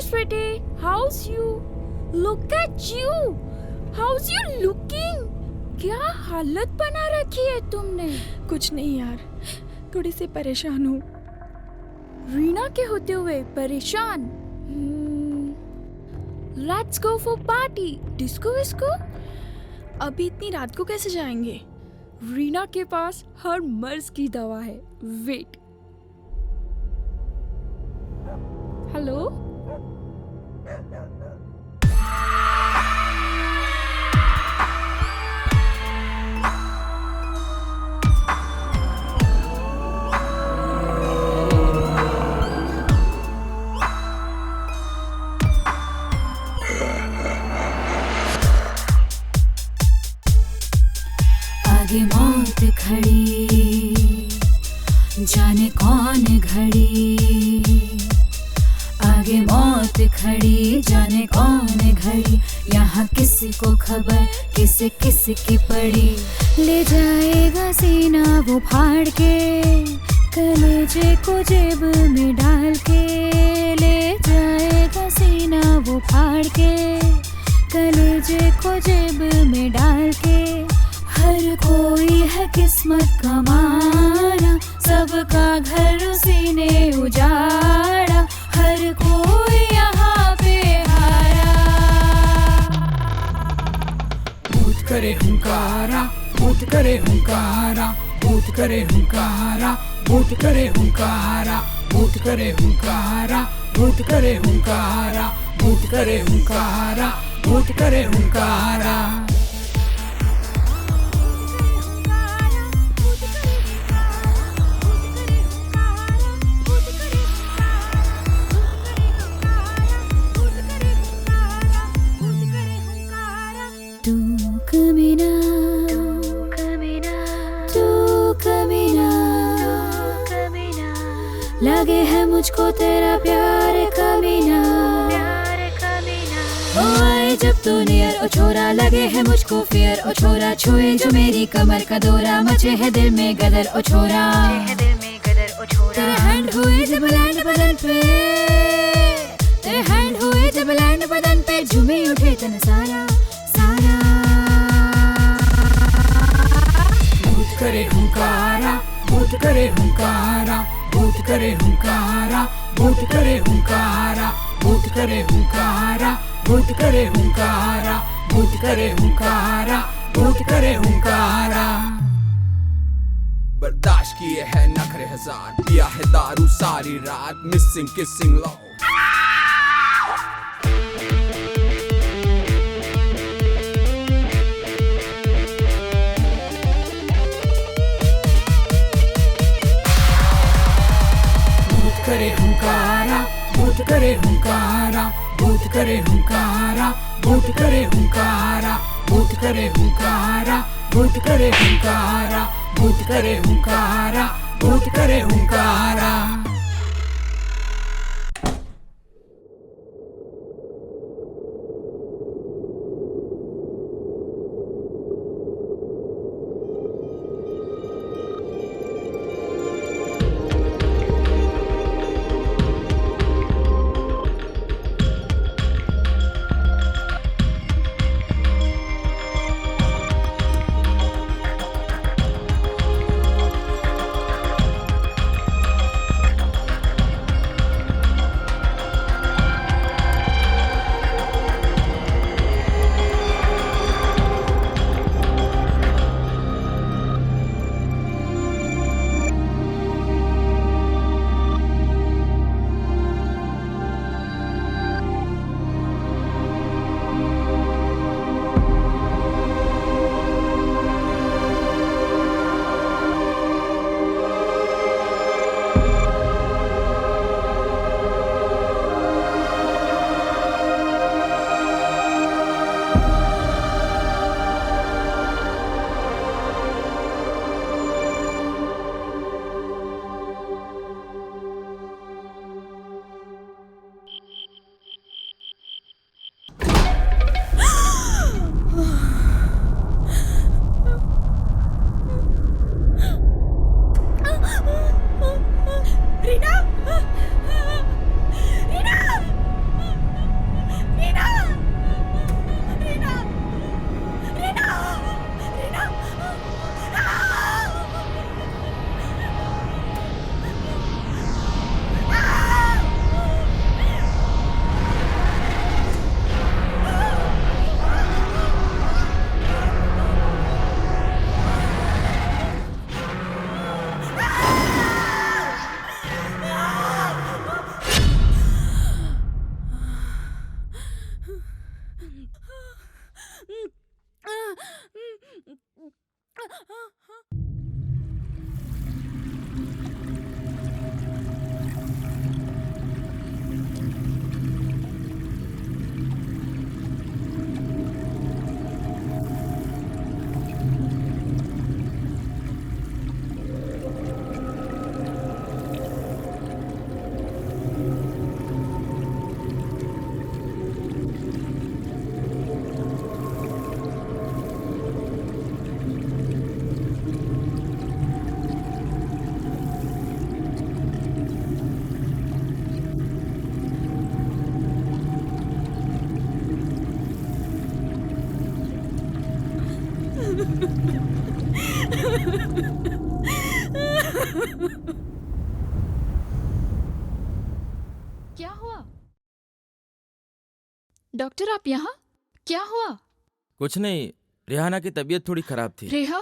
sweetie. How's you? Look at you. How's you looking? क्या हालत बना रखी है तुमने? कुछ नहीं यार, थोड़ी सी परेशान हूँ। रीना के होते हुए परेशान? Let's go for party. Disco visco? अभी इतनी रात को कैसे जाएंगे? रीना के पास हर मर्ज की दवा है। वेट। हेलो? आगे मौत खड़ी, जाने कौन घड़ी, आगे मौत खड़ी, जाने कौन घड़ी, यहाँ किसी को खबर किसी किसी की पड़ी, ले जाएगा सीना वो फाड़ के, कलेजे को जेब में डाल के, ले जाएगा सीना वो फाड़ के, कलेजे को जेब में डाल के, हर कोई है किस्मत का मारा, सबका घर उसी ने उजाड़ा, हर कोई यहाँ पे हारा। भूत करे हुंकारा, भूत करे हुंकारा, भूत करे हुंकारा, भूत करे हुंकारा, भूत करे हुंकारा, भूत करे हुंकारा, भूत करे हुंकारा, भूत करे हुंकारा। लगे है मुझको तेरा प्यार कमीना, ओ आए जब तू नियर ओ छोरा, लगे है मुझको फियर ओ छोरा, छुए जो मेरी कमर का दौरा, मचे है दिल में गदर ओ छोरा, तेरे हैंड हुए जब लैंड बदन पे, तेरे हैंड हुए जब लैंड बदन पे, झूमे उठे तन सारा सारा। भूत करे हुंकारा, भूत करे हुंकारा, भूत करे हुंकारा, भूत करे हुंकारा, भूत करे हुंकारा, भूत करे हुंकारा, भूत करे हुंकारा, भूत करे हुंकारा। बर्दाश्त किए है नखरे हजार, पिया है दारू सारी रात, मिसिंग किसिंग लो। करे हुंकारा, भूत करे हुंकारा, भूत करे हुंकारा, भूत करे हुंकारा, भूत करे हुंकारा, भूत करे हुंकारा, भूत करे हुंकारा, भूत करे हुंकारा। क्या हुआ? डॉक्टर आप यहाँ? क्या हुआ? कुछ नहीं, रेहाना की तबीयत थोड़ी खराब थी। रेहा,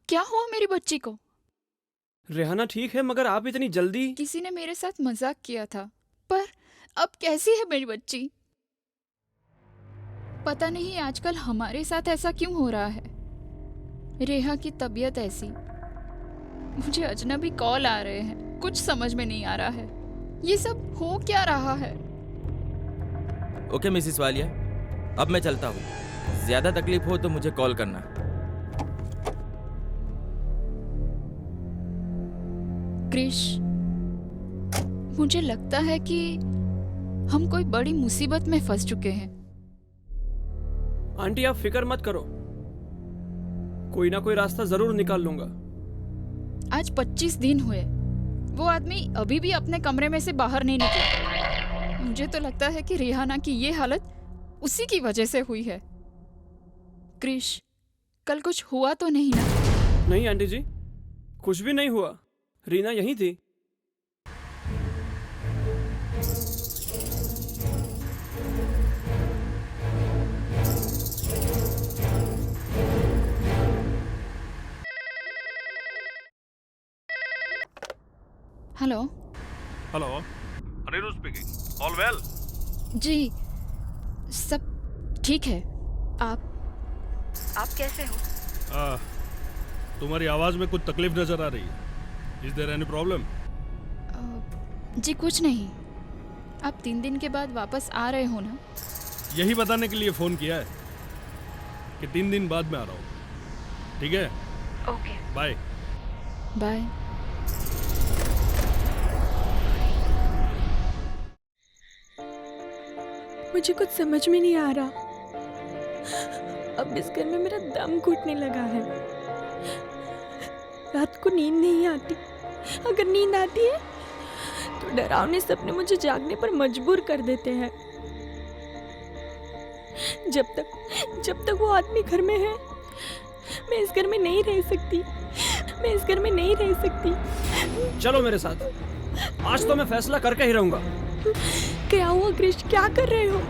क्या हुआ मेरी बच्ची को? रेहाना ठीक है, मगर आप इतनी जल्दी? किसी ने मेरे साथ मजाक किया था, पर अब कैसी है मेरी बच्ची? पता नहीं आजकल हमारे साथ ऐसा क्यों हो रहा है। रेहा की तबीयत ऐसी, मुझे अजनबी कॉल आ रहे हैं, कुछ समझ में नहीं आ रहा है। ये सब हो क्या रहा है? ओके मिसिस वालिया, अब मैं चलता हूँ। ज्यादा तकलीफ हो तो मुझे कॉल करना। क्रिश, मुझे लगता है कि हम कोई बड़ी मुसीबत में फंस चुके हैं। आंटी आप फिक्र मत करो, कोई ना कोई रास्ता जरूर निकाल लूंगा। आज 25 दिन हुए, वो आदमी अभी भी अपने कमरे में से बाहर नहीं निकला। मुझे तो लगता है कि रेहाना की ये हालत उसी की वजह से हुई है। क्रिश, कल कुछ हुआ तो नहीं ना? नहीं आंटी जी, कुछ भी नहीं हुआ। रीना यहीं थी। Hello. Hello, Aniruddh speaking. All well? जी, सब ठीक है। आप कैसे हो? तुम्हारी आवाज में कुछ तकलीफ नजर आ रही है। Is there any problem? जी कुछ नहीं। आप 3 दिन के बाद वापस आ रहे हो ना? यही बताने के लिए फोन किया है कि 3 दिन बाद मैं आ रहा हूँ। ठीक है? Okay, bye. बाय। मुझे कुछ समझ में नहीं आ रहा। अब इस घर में मेरा दम घुटने लगा है। रात को नींद नहीं आती। अगर नींद आती है तो डरावने सपने मुझे जागने पर मजबूर कर देते हैं। जब तक वो आदमी घर में है, मैं इस घर में नहीं रह सकती। मैं इस घर में नहीं रह सकती। चलो मेरे साथ, आज तो मैं फैसला करके ही रहूंगा। क्या हुआ क्रिश, क्या कर रहे हो?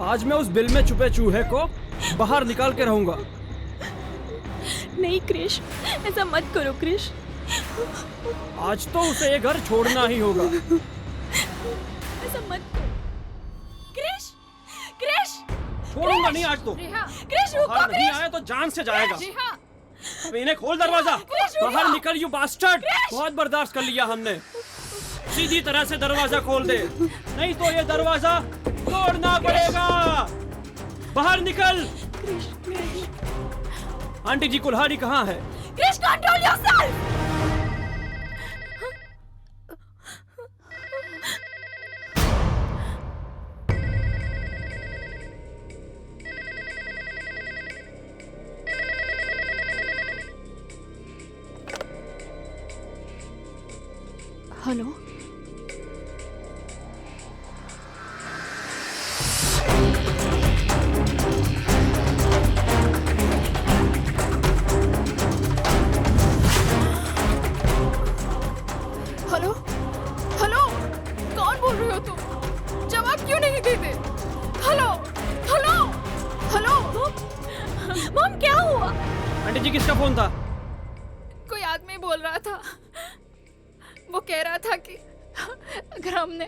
आज मैं उस बिल में छुपे चूहे को बाहर निकाल के रहूंगा। नहीं क्रिश, ऐसा मत करो क्रिश। आज तो उसे ये घर छोड़ना ही होगा। ऐसा मत करो क्रिश। क्रिश, छोड़ूंगा नहीं आज तो। क्रिश रुको। बाहर नहीं आया तो जान से जाएगा। अब इन्हें खोल दरवाजा। बाहर निकल यू बास्टर्ड। बहुत बर्दाश्त कर लिया हमने। सीधी तरह से दरवाजा खोल दे, नहीं तो ये दरवाजा तोड़ना पड़ेगा। बाहर निकल। आंटी जी कुल्हाड़ी कहाँ है? Krish, control yourself. Hello. Hello, hello, कौन बोल रहे हो तुम? जवाब क्यों नहीं देते? Hello, hello, hello. मॉम, क्या हुआ? आंटी जी किसका फोन था? कोई आदमी बोल रहा था। वो कह रहा था कि अगर हमने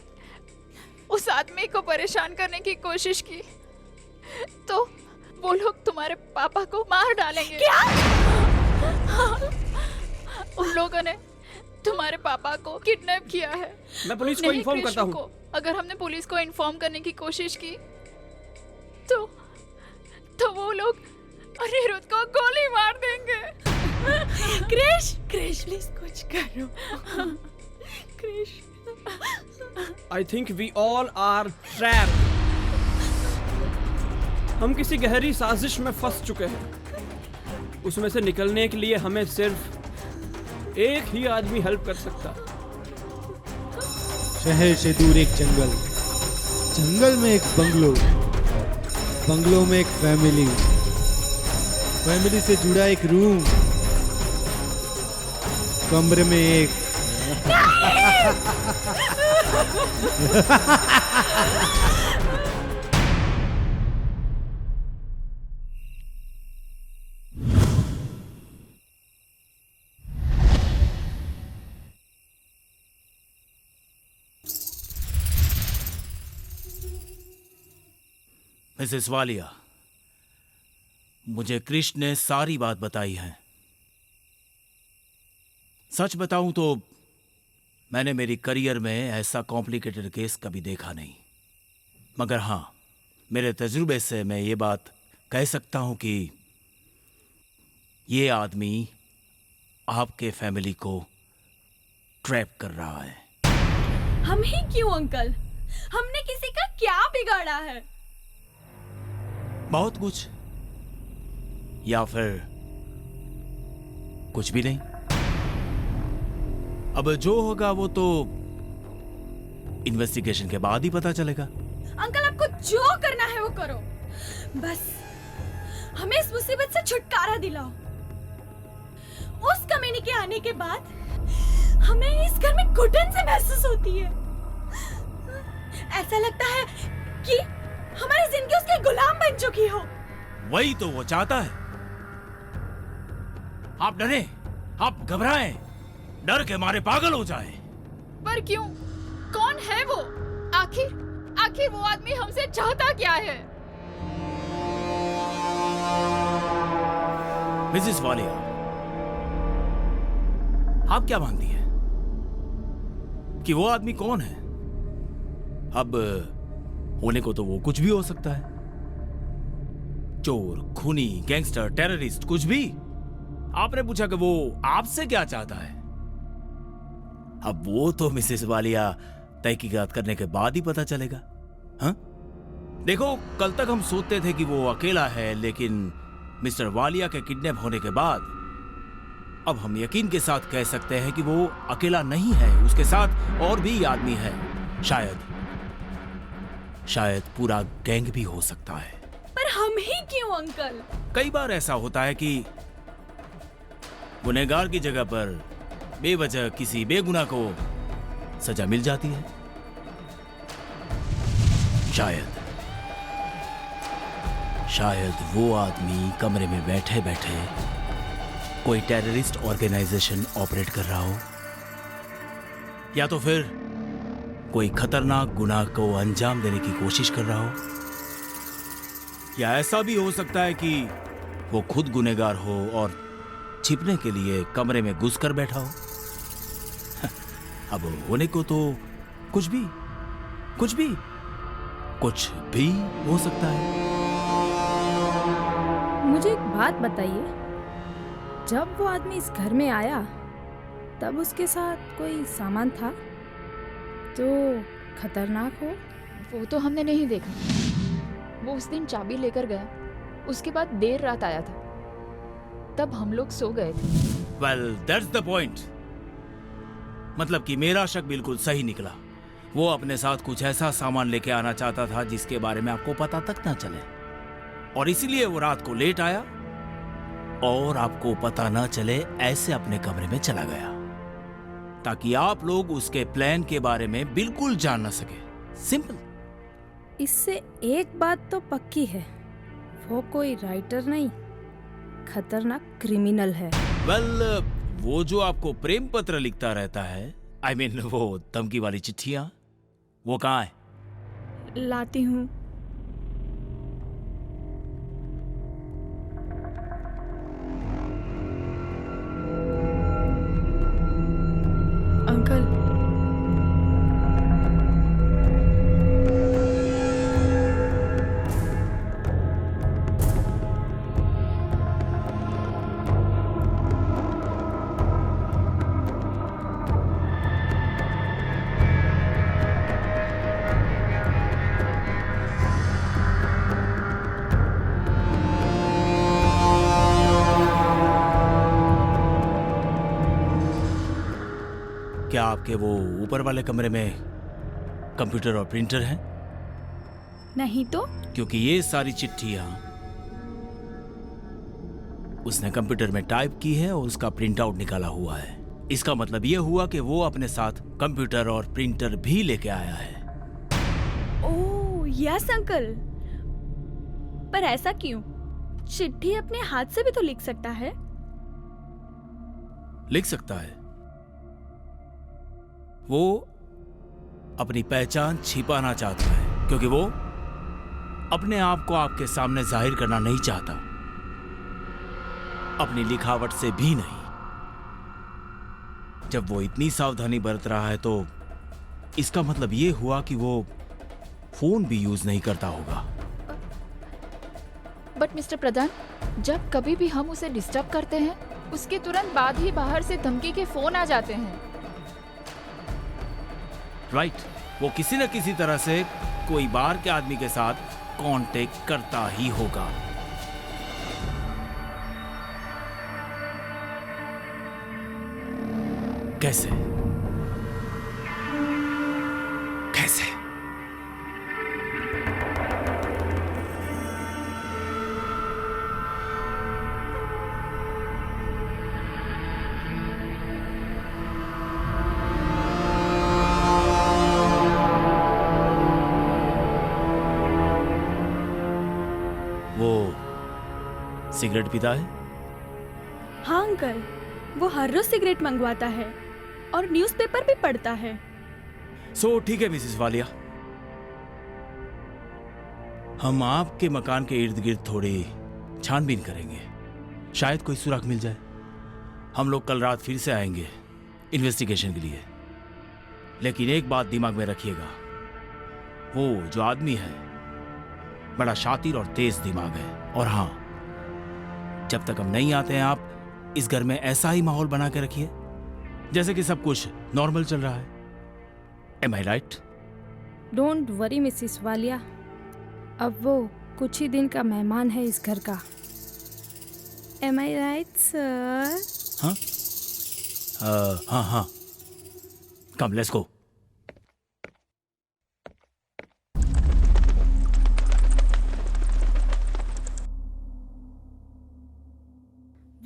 उस आदमी को परेशान करने की कोशिश की तो वो लोग तुम्हारे पापा को मार डालेंगे। क्या? उन लोगों ने तुम्हारे पापा को किडनैप किया है। मैं पुलिस को इन्फॉर्म करता हूँ। अगर हमने पुलिस को इन्फॉर्म करने की कोशिश की तो वो लोग अनिरुद्ध को गोली मार देंगे। क्रिश, प्लीज कुछ करो। Krrish, I think we all are trapped. हम किसी गहरी साजिश में फंस चुके हैं। उसमें से निकलने के लिए हमें सिर्फ एक ही आदमी हेल्प कर सकता। शहर से दूर एक जंगल, जंगल में एक बंगलो, बंगलों में एक फैमिली, फैमिली से जुड़ा एक रूम, कमरे में एक मिसेस वालिया, मुझे कृष्ण ने सारी बात बताई है। सच बताऊं तो मैंने मेरी करियर में ऐसा कॉम्प्लिकेटेड केस कभी देखा नहीं, मगर हां, मेरे तजुर्बे से मैं ये बात कह सकता हूं कि ये आदमी आपके फैमिली को ट्रैप कर रहा है। हम ही क्यों अंकल? हमने किसी का क्या बिगाड़ा है? बहुत कुछ, या फिर कुछ भी नहीं। अब जो होगा वो तो इन्वेस्टिगेशन के बाद ही पता चलेगा। अंकल, आपको जो करना है वो करो, बस हमें इस मुसीबत से छुटकारा दिलाओ। उस कमीने के आने के बाद हमें इस घर में घुटन से महसूस होती है। ऐसा लगता है कि हमारी जिंदगी उसके गुलाम बन चुकी हो। वही तो वो चाहता है। आप डरे, आप घबराएं, डर के मारे पागल हो जाए। पर क्यों? कौन है वो? आखिर वो आदमी हमसे चाहता क्या है? मिसेस वालिया, आप क्या मानती हैं कि वो आदमी कौन है? अब होने को तो वो कुछ भी हो सकता है, चोर, खूनी, गैंगस्टर, टेररिस्ट, कुछ भी। आपने पूछा कि वो आपसे क्या चाहता है। अब वो तो मिसेस वालिया तहकीकात करने के बाद ही पता चलेगा। हाँ, देखो, कल तक हम सोचते थे कि वो अकेला है, लेकिन मिस्टर वालिया के किडनैप होने के बाद अब हम यकीन के साथ कह सकते हैं कि वो अकेला नहीं है, उसके साथ और भी आदमी है। शायद पूरा गैंग भी हो सकता है। पर हम ही क्यों अंकल? कई बार ऐसा होता है कि गुनहगार की जगह पर बेवजह किसी बेगुनाह को सजा मिल जाती है। शायद वो आदमी कमरे में बैठे बैठे कोई टेररिस्ट ऑर्गेनाइजेशन ऑपरेट कर रहा हो, या तो फिर कोई खतरनाक गुनाह को अंजाम देने की कोशिश कर रहा हो, या ऐसा भी हो सकता है कि वो खुद गुनहगार हो और छिपने के लिए कमरे में घुसकर बैठा हो। अब होने को तो कुछ भी हो सकता है। मुझे एक बात बताइए, जब वो आदमी इस घर में आया तब उसके साथ कोई सामान था जो खतरनाक हो? वो तो हमने नहीं देखा। वो उस दिन चाबी लेकर गया, उसके बाद देर रात आया था, तब हम लोग सो गए थे। Well, that's the point. मतलब कि मेरा शक बिल्कुल सही निकला। वो अपने साथ कुछ ऐसा सामान लेके आना चाहता था जिसके बारे में आपको पता तक ना चले, और इसीलिए वो रात को लेट आया और आपको पता ना चले ऐसे अपने कमरे में चला गया, ताकि आप लोग उसके प्लान के बारे में बिल्कुल जान ना सके। सिंपल। इससे एक बात तो पक्की है, वो कोई राइटर नहीं, खतरनाक क्रिमिनल है। Well, वो जो आपको प्रेम पत्र लिखता रहता है, I mean, वो धमकी वाली चिट्ठियां, वो कहाँ है? लाती हूँ। अंकल, क्या आपके वो ऊपर वाले कमरे में कंप्यूटर और प्रिंटर हैं? नहीं तो क्योंकि ये सारी चिट्ठियां उसने कंप्यूटर में टाइप की है और उसका प्रिंट आउट निकाला हुआ है। इसका मतलब ये हुआ कि वो अपने साथ कंप्यूटर और प्रिंटर भी लेके आया है। ओह यस अंकल, पर ऐसा क्यों? चिट्ठी अपने हाथ से भी तो लिख सकता है। लिख सकता है। वो अपनी पहचान छिपाना चाहता है क्योंकि वो अपने आप को आपके सामने जाहिर करना नहीं चाहता, अपनी लिखावट से भी नहीं। जब वो इतनी सावधानी बरत रहा है तो इसका मतलब ये हुआ कि वो फोन भी यूज नहीं करता होगा। बट मिस्टर प्रधान, जब कभी भी हम उसे डिस्टर्ब करते हैं उसके तुरंत बाद ही बाहर से धमकी के फोन आ जाते हैं। राइट, वो किसी न किसी तरह से कोई बाहर के आदमी के साथ कांटेक्ट करता ही होगा। कैसे? कैसे? वो सिगरेट पीता है? हाँ अंकल, वो हर रोज सिगरेट मंगवाता है और न्यूज़पेपर भी पढ़ता है। सो ठीक है मिसेस वालिया, हम आपके मकान के इर्द गिर्द थोड़ी छानबीन करेंगे, शायद कोई सुराग मिल जाए। हम लोग कल रात फिर से आएंगे इन्वेस्टिगेशन के लिए। लेकिन एक बात दिमाग में रखिएगा, वो जो आदमी है बड़ा शातिर और तेज दिमाग है। और हाँ, जब तक हम नहीं आते हैं आप इस घर में ऐसा ही माहौल बना के रखिए जैसे कि सब कुछ नॉर्मल चल रहा है। Am I right? Don't worry Mrs Walia, अब वो कुछ ही दिन का मेहमान है इस घर का। Am I right, sir? हाँ हाँ हाँ, come let's go.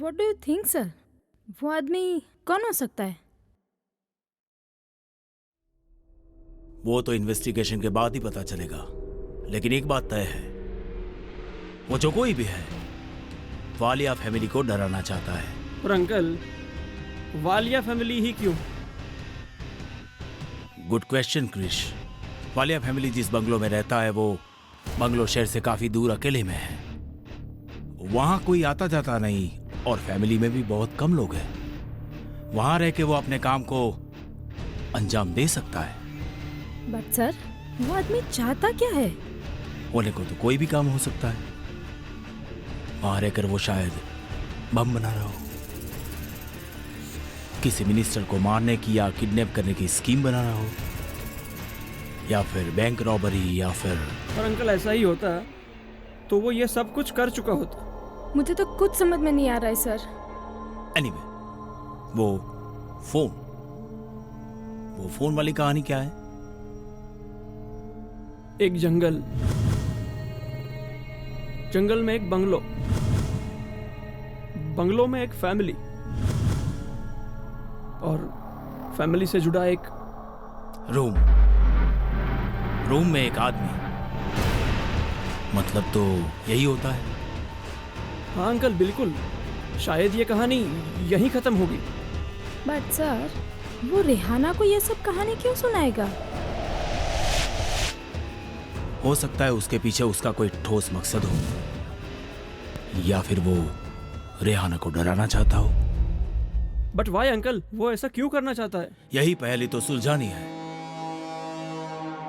What do you think, sir? वो आदमी कौन हो सकता है? वो तो इन्वेस्टिगेशन के बाद ही पता चलेगा, लेकिन एक बात तय है, वो जो कोई भी है वालिया फैमिली को डराना चाहता है। पर अंकल, वालिया फैमिली ही क्यों? Good question Krish. Walia family जिस बंगलो में रहता है वो बंगलो शहर से काफी दूर अकेले में है। वहां कोई आता जाता नहीं और फैमिली में भी बहुत कम लोग हैं। वहां रह के वो अपने काम को अंजाम दे सकता है। बट सर, वो आदमी चाहता क्या है? होने को तो कोई भी काम हो सकता है। वहां रहकर वो शायद बम बना रहा हो, किसी मिनिस्टर को मारने की या किडनैप करने की स्कीम बना रहा हो, या फिर बैंक रॉबरी, या फिर। पर अंकल ऐसा ही होता तो वो ये सब कुछ कर चुका होता। मुझे तो कुछ समझ में नहीं आ रहा है सर। एनीवे, वो फोन वाली कहानी क्या है? एक जंगल में एक बंगलो में एक फैमिली, और फैमिली से जुड़ा एक रूम में एक आदमी। मतलब तो यही होता है। हाँ अंकल, बिल्कुल। शायद ये कहानी यहीं खत्म होगी। बट सर, वो रेहाना को ये सब कहानी क्यों सुनाएगा? हो सकता है उसके पीछे उसका कोई ठोस मकसद हो, या फिर वो रेहाना को डराना चाहता हो। बट वाई अंकल, वो ऐसा क्यों करना चाहता है? यही पहली तो सुलझानी है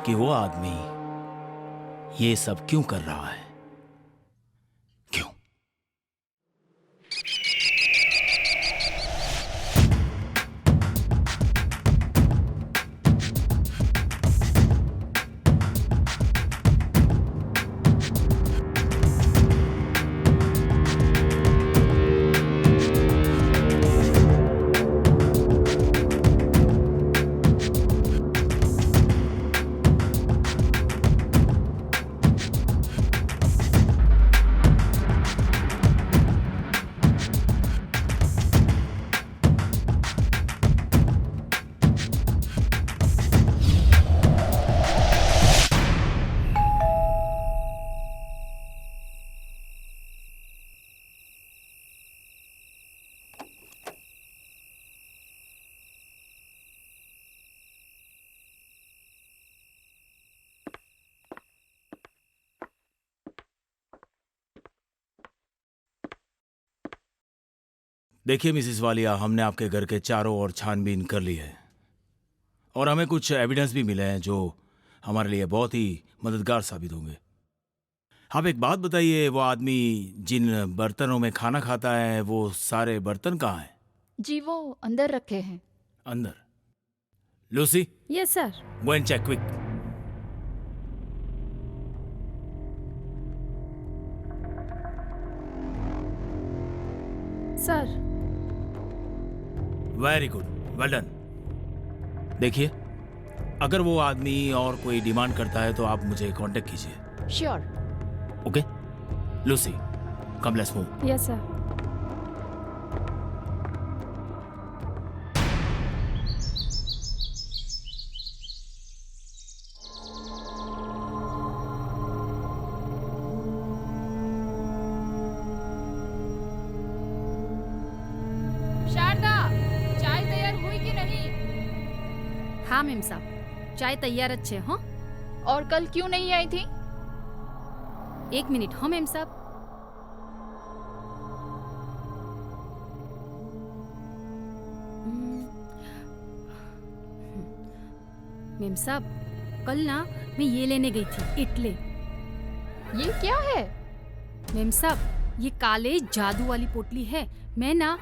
कि वो आदमी ये सब क्यों कर रहा है। क्यों? देखिए मिसिस वालिया, हमने आपके घर के चारों ओर छानबीन कर ली है और हमें कुछ एविडेंस भी मिले हैं जो हमारे लिए बहुत ही मददगार साबित होंगे। आप एक बात बताइए, वो आदमी जिन बर्तनों में खाना खाता है वो सारे बर्तन कहाँ हैं? जी वो अंदर रखे हैं। अंदर। Lucy, yes sir. Go and check quick. Sir. Very good, well done. देखिए, अगर वो आदमी और कोई डिमांड करता है तो आप मुझे कांटेक्ट कीजिए। Sure. Okay Lucy, come let's move. Yes sir. Sharda, चाय तैयार हुई कि नहीं? हाँ मेम साहब, चाय तैयार अच्छे हाँ। और कल क्यों नहीं आई थी? 1 मिनट हाँ मेम साहब। मेम साहब, कल ना मैं ये लेने गई थी, इटली। ये क्या है? मेम साहब, ये काले जादू वाली पोटली है। मैं ना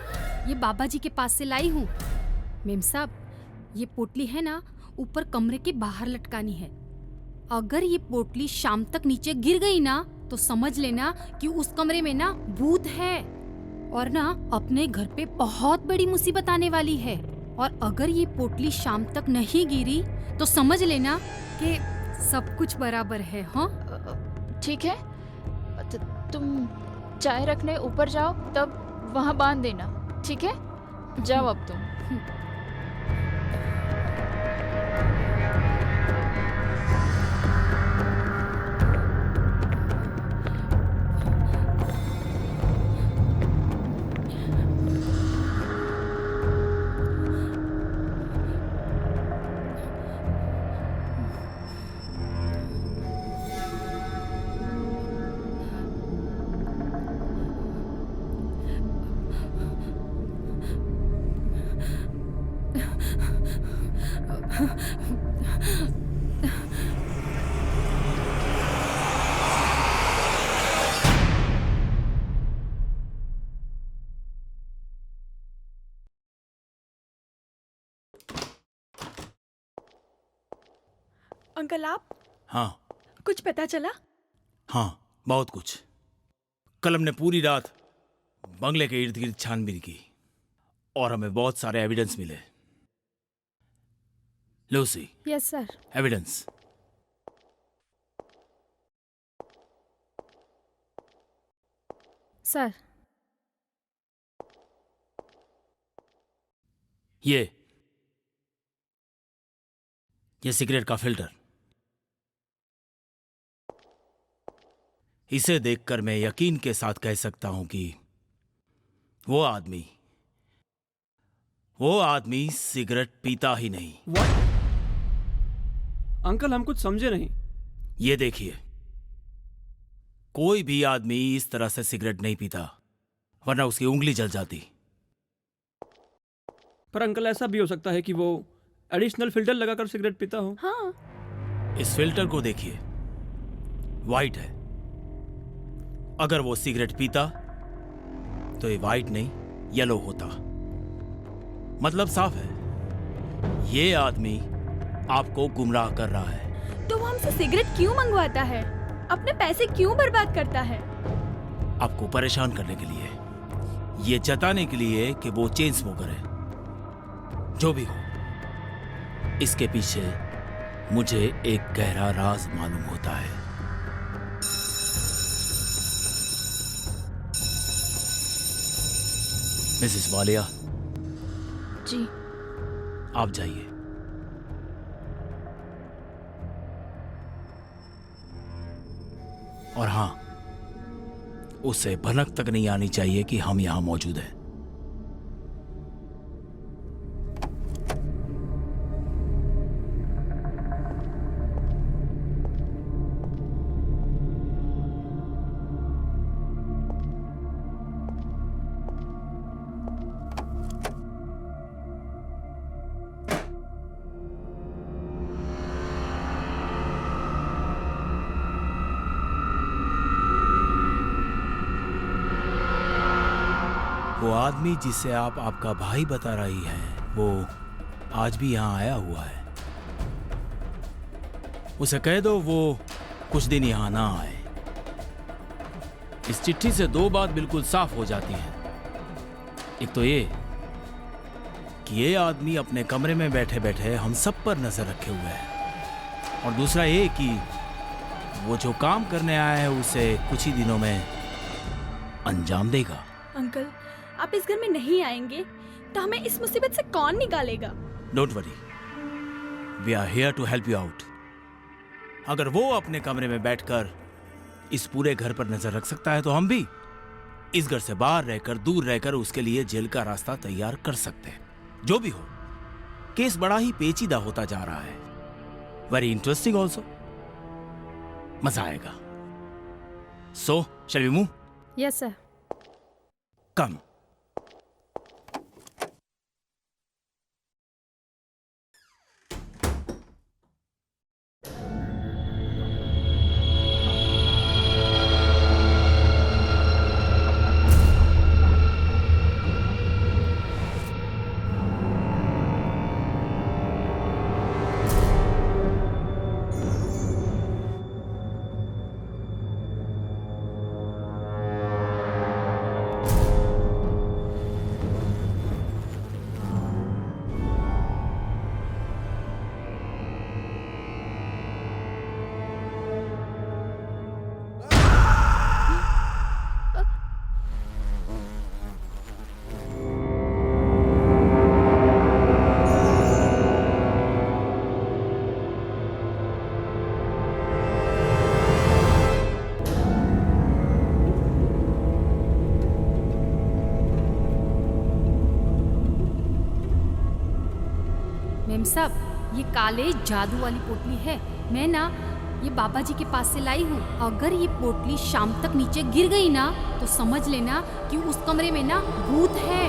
ये बाबा जी के पास से लाई हूँ। मेम साहब, ये पोटली है ना ऊपर कमरे के बाहर लटकानी है। अगर ये पोटली शाम तक नीचे गिर गई ना तो समझ लेना कि उस कमरे में ना भूत है और ना अपने घर पे बहुत बड़ी मुसीबत आने वाली है। और अगर ये पोटली शाम तक नहीं गिरी तो समझ लेना कि सब कुछ बराबर है। हाँ ठीक है, तुम चाय रखने ऊपर जाओ, तब वहाँ बांध देना। ठीक है, जाओ अब तुम। अंकल आप हाँ कुछ पता चला? हाँ, बहुत कुछ। कल हमने पूरी रात बंगले के इर्द गिर्द छानबीन की और हमें बहुत सारे एविडेंस मिले। Lucy. Yes sir. Evidence. Sir. ये सिगरेट का फिल्टर। इसे देखकर मैं यकीन के साथ कह सकता हूं कि वो आदमी सिगरेट पीता ही नहीं। What? अंकल हम कुछ समझे नहीं। ये देखिए, कोई भी आदमी इस तरह से सिगरेट नहीं पीता, वरना उसकी उंगली जल जाती। पर अंकल ऐसा भी हो सकता है कि वो एडिशनल फिल्टर लगाकर सिगरेट पीता हो। हाँ। इस फिल्टर को देखिए, वाइट है। अगर वो सिगरेट पीता तो ये वाइट नहीं येलो होता। मतलब साफ है, ये आदमी आपको गुमराह कर रहा है। तो वो हमसे सिगरेट क्यों मंगवाता है? अपने पैसे क्यों बर्बाद करता है? आपको परेशान करने के लिए, ये जताने के लिए कि वो चेन स्मोकर है। जो भी हो, इसके पीछे मुझे एक गहरा राज मालूम होता है। मिसेस वालिया जी। आप जाइए। और हां, उसे भनक तक नहीं आनी चाहिए कि हम यहां मौजूद हैं। आदमी जिसे आप आपका भाई बता रही हैं, वो आज भी यहाँ आया हुआ है। उसे कह दो वो कुछ दिन यहाँ ना आए। इस चिट्ठी से दो बात बिल्कुल साफ हो जाती हैं। एक तो ये कि ये आदमी अपने कमरे में बैठे बैठे हम सब पर नजर रखे हुए है, और दूसरा ये कि वो जो काम करने आया है उसे कुछ ही दिनों में अंजाम देगा। अंकल, आप इस घर में नहीं आएंगे तो हमें इस मुसीबत से कौन निकालेगा? Don't worry, we are here to help you out. अगर वो अपने कमरे में बैठकर इस पूरे घर पर नजर रख सकता है तो हम भी इस घर से बाहर रहकर, दूर रहकर उसके लिए जेल का रास्ता तैयार कर सकते हैं। जो भी हो, केस बड़ा ही पेचीदा होता जा रहा है। Very interesting also. मजा आएगा। So shall we move? Yes sir. Come. मेम साहब, ये काले जादू वाली पोटली है। मैं ना ये बाबा जी के पास से लाई हूँ। अगर ये पोटली शाम तक नीचे गिर गई ना तो समझ लेना कि उस कमरे में ना भूत है।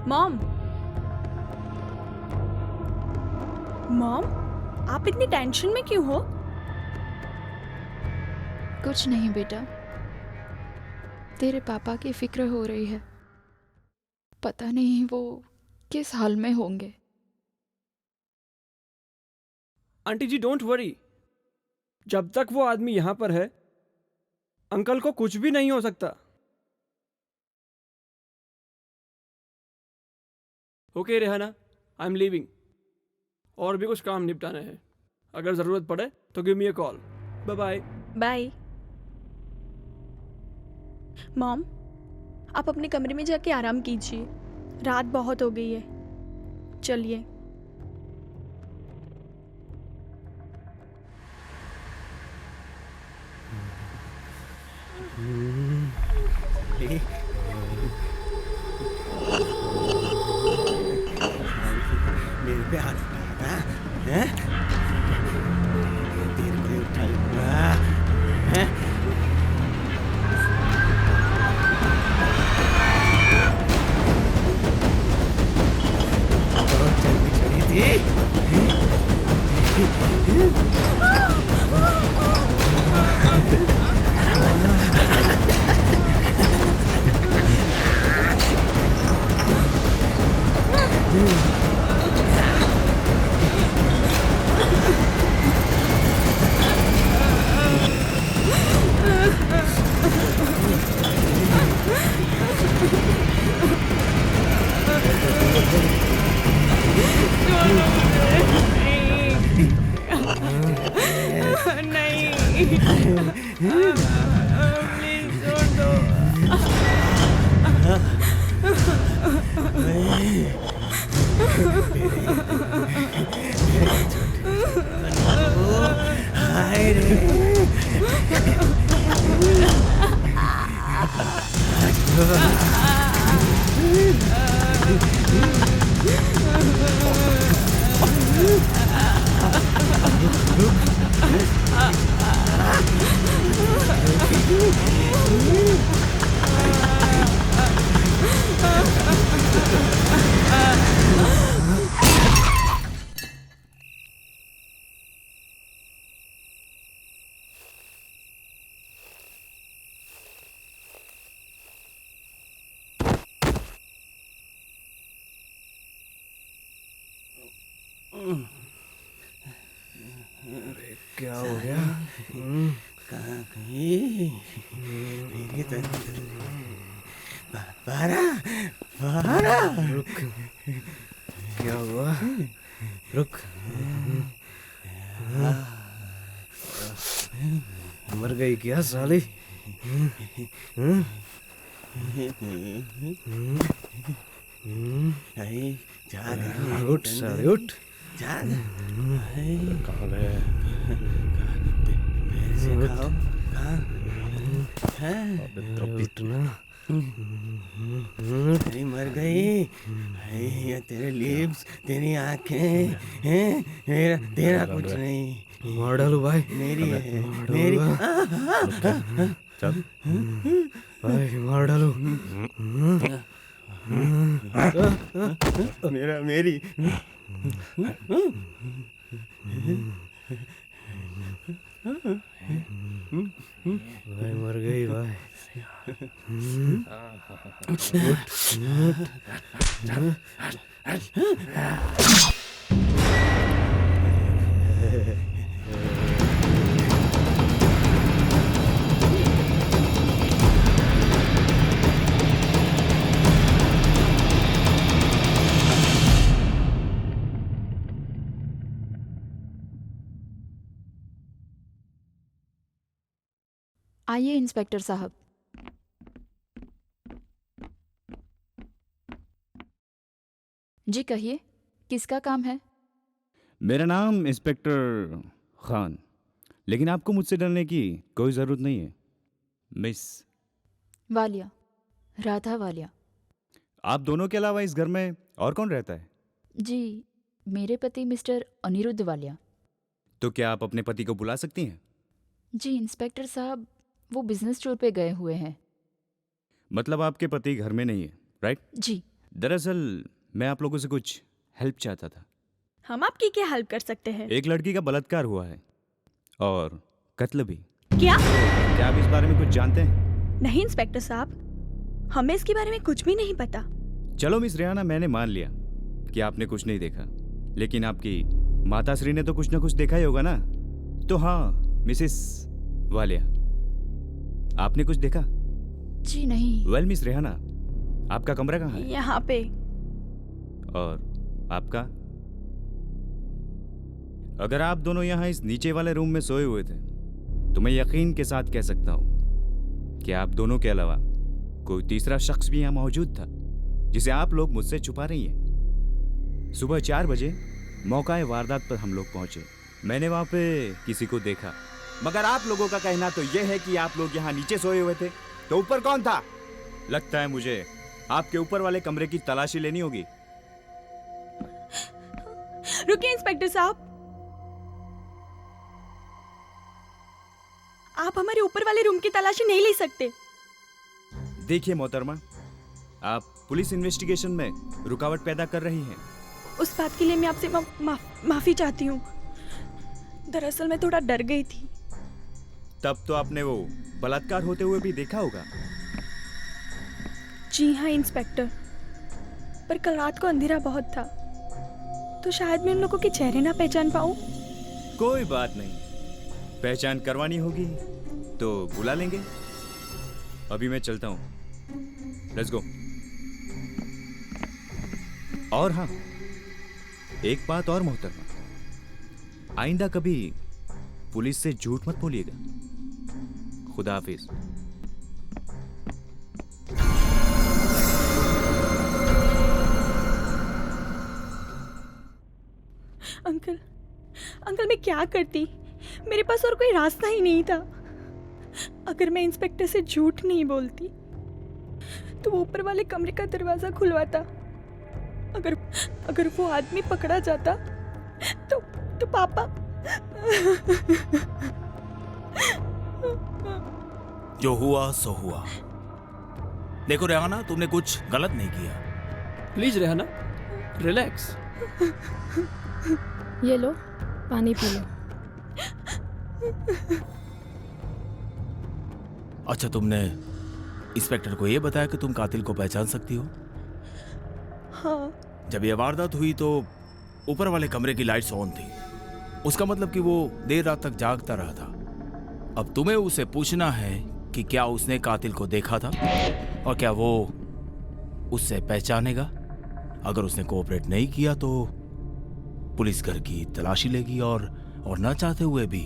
मॉम, मॉम, आप इतनी टेंशन में क्यों हो? कुछ नहीं बेटा, तेरे पापा की फिक्र हो रही है। पता नहीं वो किस हाल में होंगे। आंटी जी डोंट वरी, जब तक वो आदमी यहां पर है अंकल को कुछ भी नहीं हो सकता। Okay Rehana, I am leaving. और भी कुछ काम निपटाने हैं। अगर जरूरत पड़े तो give me a call. Bye bye. Bye. Mom, आप अपने कमरे में जाके आराम कीजिए, रात बहुत हो गई है। चलिए। मेरे पे हाथ उठाया हैं? तेरे पे उठाया हैं? बहुत जल्दी चढ़ी थी। क्या हो गया? कहाँ गई मेरी बारा रुक। क्या हुआ? रुक। मर गई क्या साली? उठ साले उठ। कहाँ गए? उठना। मर गई। ये तेरे लिप्स, तेरी आंखें हैं, तेरा कुछ नहीं। मार डालो भाई। मेरी है, मेरी। चल भाई मार डालो। मेरा मेरी। भाई मर गई भाई। आइए इंस्पेक्टर साहब। जी कहिए, किसका काम है? मेरा नाम इंस्पेक्टर खान, लेकिन आपको मुझसे डरने की कोई ज़रूरत नहीं है मिस वालिया, राधा वालिया। आप दोनों के अलावा इस घर में और कौन रहता है? जी, मेरे पति मिस्टर अनिरुद्ध वालिया। तो क्या आप अपने पति को बुला सकती हैं? जी इंस्पेक्टर साहब, वो बिजनेस टूर पे गए हुए हैं। मतलब आपके पति घर में नहीं है, राइट? जी। दरअसल मैं आप लोगों से कुछ हेल्प चाहता था। हम आपकी क्या हेल्प कर सकते हैं? एक लड़की का बलात्कार हुआ है और कत्ल भी। क्या? क्या आप इस बारे में कुछ जानते हैं? नहीं इंस्पेक्टर साहब, हमें इसके बारे में कुछ भी नहीं पता। चलो मिस रेहाना, मैंने मान लिया कि आपने कुछ नहीं देखा, लेकिन आपकी माताश्री ने तो कुछ ना कुछ देखा ही होगा ना। तो हाँ मिसेस वालिया, आपने कुछ देखा? जी नहीं। वेल मिस रेहाना, आपका कमरा कहाँ है? यहाँ पे। और आपका? अगर आप दोनों यहाँ इस नीचे वाले रूम में सोए हुए थे तो मैं यकीन के साथ कह सकता हूँ कि आप दोनों के अलावा कोई तीसरा शख्स भी यहाँ मौजूद था, जिसे आप लोग मुझसे छुपा रही हैं। सुबह 4 बजे मौका वारदात पर हम लोग पहुंचे। मैंने वहाँ पे किसी को देखा, मगर आप लोगों का कहना तो यह है कि आप लोग यहाँ नीचे सोए हुए थे, तो ऊपर कौन था? लगता है मुझे आपके ऊपर वाले कमरे की तलाशी लेनी होगी। रुकिए इंस्पेक्टर साहब, आप हमारे ऊपर वाले रूम की तलाशी नहीं ले सकते। देखिए मोहतरमा, आप पुलिस इन्वेस्टिगेशन में रुकावट पैदा कर रही हैं। उस बात के लिए मैं आपसे माफी चाहती हूँ। दरअसल मैं थोड़ा डर गई थी। तब तो आपने वो बलात्कार होते हुए भी देखा होगा। जी हाँ इंस्पेक्टर, पर कल रात को अंधेरा बहुत था, तो शायद मैं उन लोगों के चेहरे ना पहचान पाऊँ। कोई बात नहीं, पहचान करवानी होगी तो बुला लेंगे। अभी मैं चलता हूँ, लेट्स गो। और हाँ, एक बात और मोहतरमा, आइंदा कभी पुलिस से झूठ मत बोलिएगा। खुदा हाफिज। अंकल, अंकल मैं क्या करती? मेरे पास और कोई रास्ता ही नहीं था। अगर मैं इंस्पेक्टर से झूठ नहीं बोलती तो वो ऊपर वाले कमरे का दरवाजा खुलवाता। अगर वो आदमी पकड़ा जाता तो पापा। जो हुआ सो हुआ। देखो रेहाना, तुमने कुछ गलत नहीं किया। Please Rehana, relax. ये लो, पानी पी लो। अच्छा, तुमने इंस्पेक्टर को ये बताया कि तुम कातिल को पहचान सकती हो? हाँ। जब ये वारदात हुई तो ऊपर वाले कमरे की लाइट्स ऑन थी। उसका मतलब कि वो देर रात तक जागता रहा था। अब तुम्हें उसे पूछना है कि क्या उसने कातिल को देखा था और क्या वो उससे पहचानेगा। अगर उसने कोऑपरेट नहीं किया तो पुलिस घर की तलाशी लेगी और ना चाहते हुए भी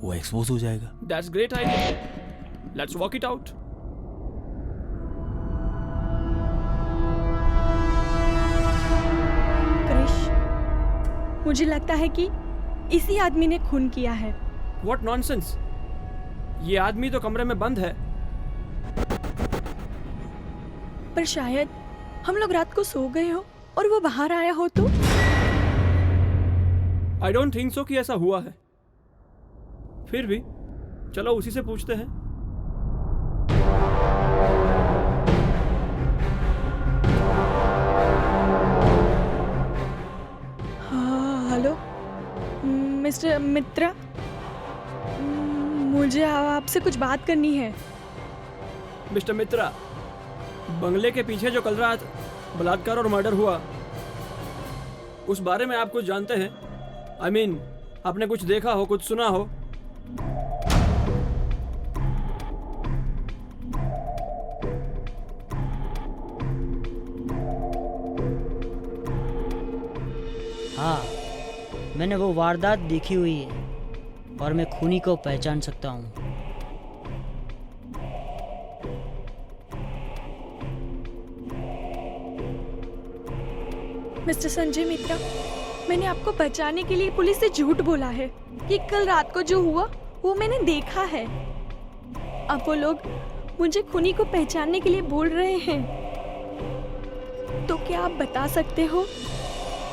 वो एक्सपोज हो जाएगा। That's great idea. Let's walk it out. Krrish, मुझे लगता है कि इसी आदमी ने खून किया है। What nonsense! ये आदमी तो कमरे में बंद है। पर शायद हम लोग रात को सो गए हो और वो बाहर आया हो तो। I don't think so कि ऐसा हुआ है। फिर भी चलो उसी से पूछते हैं। हाँ, हेलो मिस्टर मित्रा, मुझे आपसे कुछ बात करनी है। मिस्टर मित्रा, बंगले के पीछे जो कल रात बलात्कार और मर्डर हुआ, उस बारे में आप कुछ जानते हैं? I mean, आपने कुछ देखा हो, कुछ सुना हो? हाँ, मैंने वो वारदात देखी हुई है और मैं खूनी को पहचान सकता हूँ। मिस्टर संजय मित्रा, मैंने आपको बचाने के लिए पुलिस से झूठ बोला है कि कल रात को जो हुआ वो मैंने देखा है। अब वो लोग मुझे खूनी को पहचानने के लिए बोल रहे हैं। तो क्या आप बता सकते हो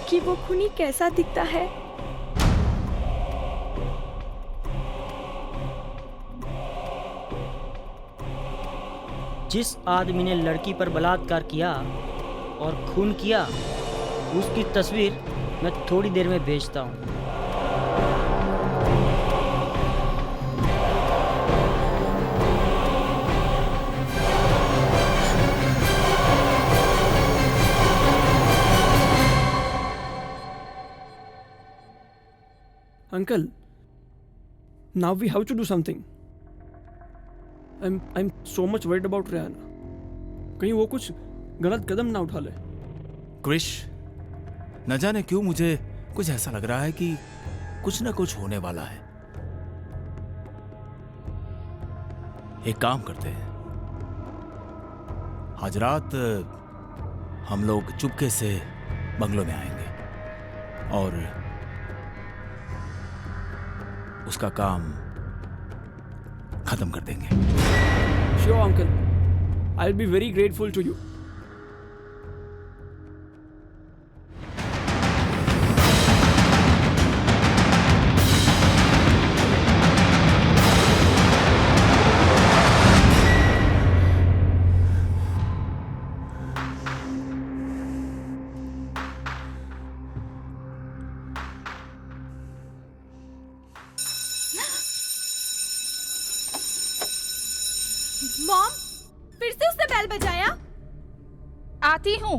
कि वो खूनी कैसा दिखता है? जिस आदमी ने लड़की पर बलात्कार किया और खून किया, उसकी तस्वीर मैं थोड़ी देर में भेजता हूँ। Uncle, now we have to do something. I'm so much worried about Rihanna. कहीं वो कुछ गलत कदम ना उठा ले। क्रिश, न जाने क्यों मुझे कुछ ऐसा लग रहा है कि कुछ ना कुछ होने वाला है। एक काम करते हैं, आज रात हम लोग चुपके से बंगलों में आएंगे और उसका काम खत्म कर देंगे। Sure, uncle. I'll be very grateful to you. Mom, फिर से उसने बेल बजाया। आती हूँ।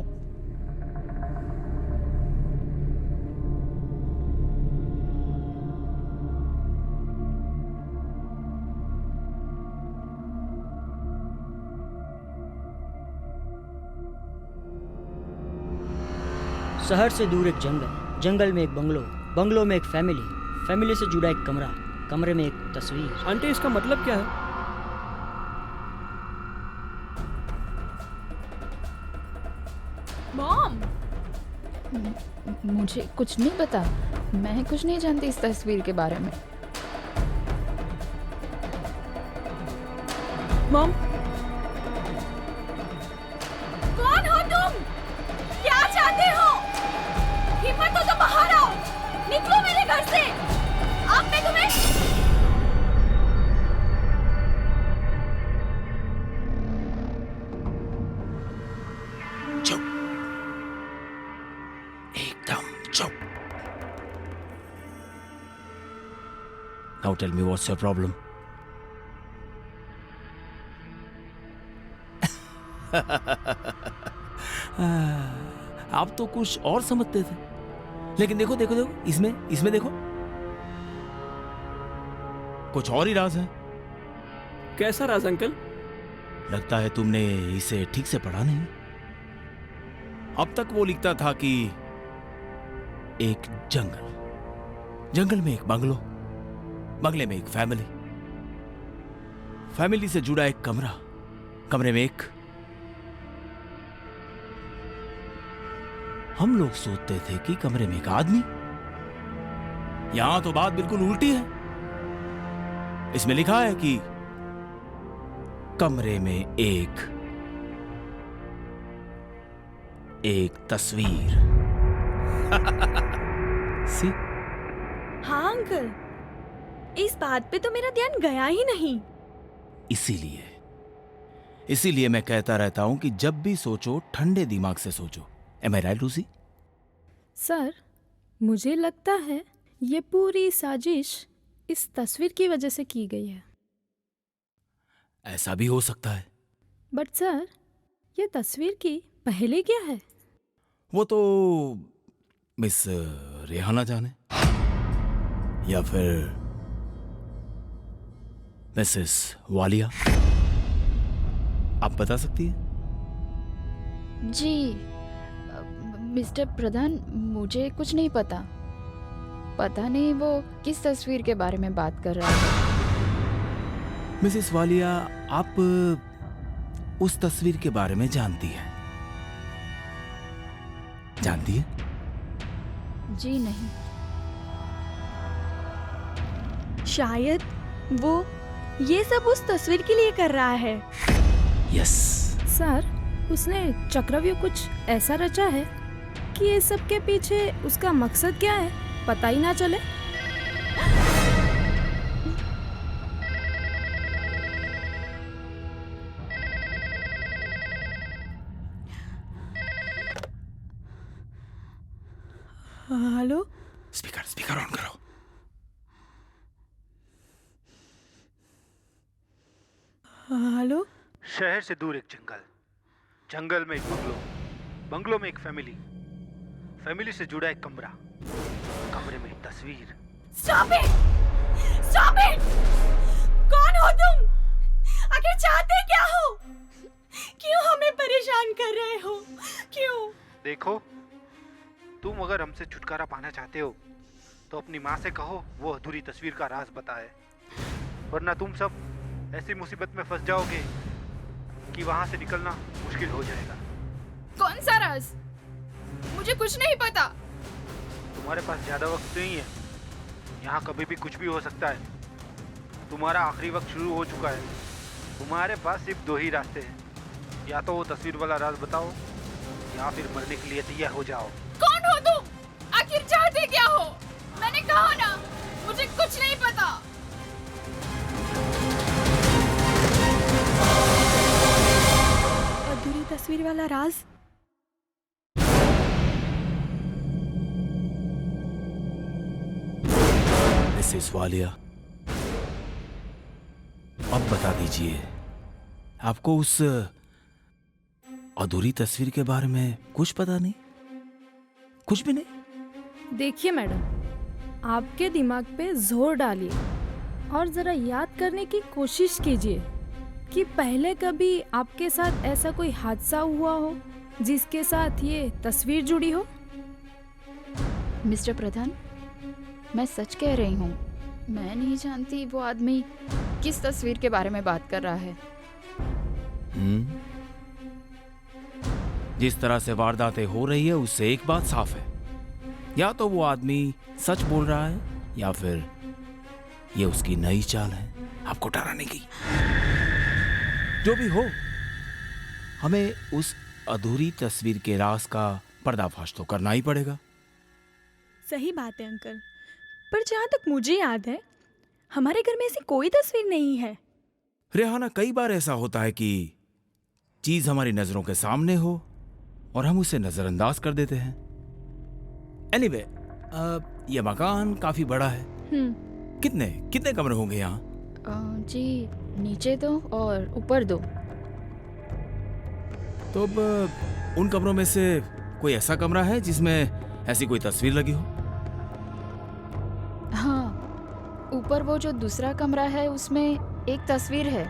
शहर से दूर एक जंगल, जंगल में एक बंगलो, बंगलो में एक फैमिली, फैमिली से जुड़ा एक कमरा, कमरे में एक तस्वीर। आंटी इसका मतलब क्या है? मॉम, मुझे कुछ नहीं पता। मैं कुछ नहीं जानती इस तस्वीर के बारे में। मॉम, कौन हो तुम? क्या चाहते हो? हिम्मत हो तो बाहर आओ, निकलो मेरे घर से। अब मैं तुम्हें चुप, एकदम चुप। Now tell me what's your problem? आप तो कुछ और समझते थे, लेकिन देखो देखो देखो, इसमें देखो, कुछ और ही राज है। कैसा राज अंकल? लगता है तुमने इसे ठीक से पढ़ा नहीं। अब तक वो लिखता था कि एक जंगल, जंगल में एक बंगलो, बंगले में एक फैमिली, फैमिली से जुड़ा एक कमरा, कमरे में एक। हम लोग सोचते थे कि कमरे में एक आदमी। यहां तो बात बिल्कुल उल्टी है। इसमें लिखा है कि कमरे में एक तस्वीर। सी? हाँ अंकल, इस बात पे तो मेरा ध्यान गया ही नहीं। इसीलिए मैं कहता रहता हूं कि जब भी सोचो ठंडे दिमाग से सोचो। Am I right, Lucy? Sir, मुझे लगता है ये पूरी साजिश इस तस्वीर की वजह से की गई है। ऐसा भी हो सकता है। बट सर, ये तस्वीर की पहले क्या है? वो तो मिस रेहाना जाने, या फिर मिसेस वालिया। आप बता सकती हैं? जी मिस्टर प्रधान, मुझे कुछ नहीं पता। पता नहीं वो किस तस्वीर के बारे में बात कर रहा है। मिसेस वालिया, आप उस तस्वीर के बारे में जानती हैं? जानती है? जी नहीं। शायद वो ये सब उस तस्वीर के लिए कर रहा है। यस। सर, उसने चक्रव्यूह कुछ ऐसा रचा है कि ये सब के पीछे उसका मकसद क्या है पता ही ना चले। हेलो, स्पीकर ऑन करो। हेलो। शहर से दूर एक जंगल, जंगल में एक बंगलो, बंगलो में एक फैमिली, फैमिली से जुड़ा एक कमरा, कमरे में एक तस्वीर। Stop it! Stop it! कौन हो तुम? आखिर चाहते क्या हो? क्यों हमें परेशान कर रहे हो? क्यों? देखो, तुम अगर हमसे छुटकारा पाना चाहते हो तो अपनी माँ से कहो वो अधूरी तस्वीर का राज बताए, वरना तुम सब ऐसी मुसीबत में फंस जाओगे कि वहां से निकलना मुश्किल हो जाएगा। कौन सा राज? मुझे कुछ नहीं पता। तुम्हारे पास ज्यादा वक्त नहीं है, यहाँ कभी भी कुछ भी हो सकता है। तुम्हारा आखिरी वक्त शुरू हो चुका है। तुम्हारे पास सिर्फ दो ही रास्ते हैं, या तो वो तस्वीर वाला राज बताओ या फिर मरने के लिए तैयार हो जाओ। कौन हो तुम? आखिर चाहते क्या हो? मैंने कहा ना, मुझे कुछ नहीं पता। अधूरी तस्वीर वाला राज। मिसेस वालिया, अब बता दीजिए, आपको उस अधूरी तस्वीर के बारे में कुछ पता नहीं? कुछ भी नहीं? देखिए मैडम, आपके दिमाग पे जोर डालिए और जरा याद करने की कोशिश कीजिए कि पहले कभी आपके साथ ऐसा कोई हादसा हुआ हो जिसके साथ ये तस्वीर जुड़ी हो। मिस्टर प्रधान, मैं सच कह रही हूँ, मैं नहीं जानती वो आदमी किस तस्वीर के बारे में बात कर रहा है। जिस तरह से वारदातें हो रही है उससे एक बात साफ है, या तो वो आदमी सच बोल रहा है या फिर ये उसकी नई चाल है आपको डराने की। जो भी हो, हमें उस अधूरी तस्वीर के राज का पर्दाफाश तो करना ही पड़ेगा। सही बात है अंकल, पर जहाँ तक मुझे याद है हमारे घर में ऐसी कोई तस्वीर नहीं है। रेहाना, कई बार ऐसा होता है कि चीज हमारी नजरों के सामने हो और हम उसे नजरअंदाज कर देते हैं। एनीवे, यह मकान काफी बड़ा है। कितने कितने कमरे होंगे यहाँ? जी, नीचे 2 और ऊपर 2। तो अब उन कमरों में से कोई ऐसा कमरा है जिसमें ऐसी कोई तस्वीर लगी हो? हाँ, ऊपर वो जो दूसरा कमरा है उसमें एक तस्वीर है।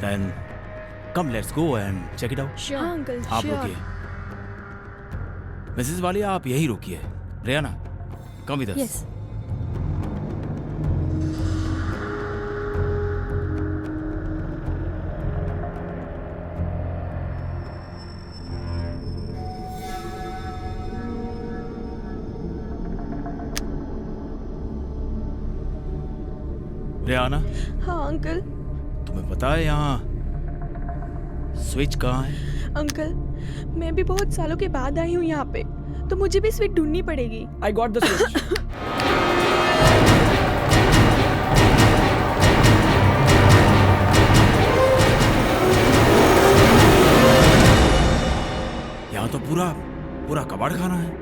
Then come let's go and check it out. Sure. हाँ, uncle, आप sure. रुकिए। मिसेस वालिया, आप यही रुकिए। Rehana, come with us. Yes. Rehana, हाँ अंकल। तुम्हें पता है यहाँ स्विच कहाँ है? अंकल, मैं भी बहुत सालों के बाद आई हूँ यहाँ पे, तो मुझे भी स्विच ढूंढनी पड़ेगी। I got the switch. यहाँ तो पूरा कबाड़ खाना है।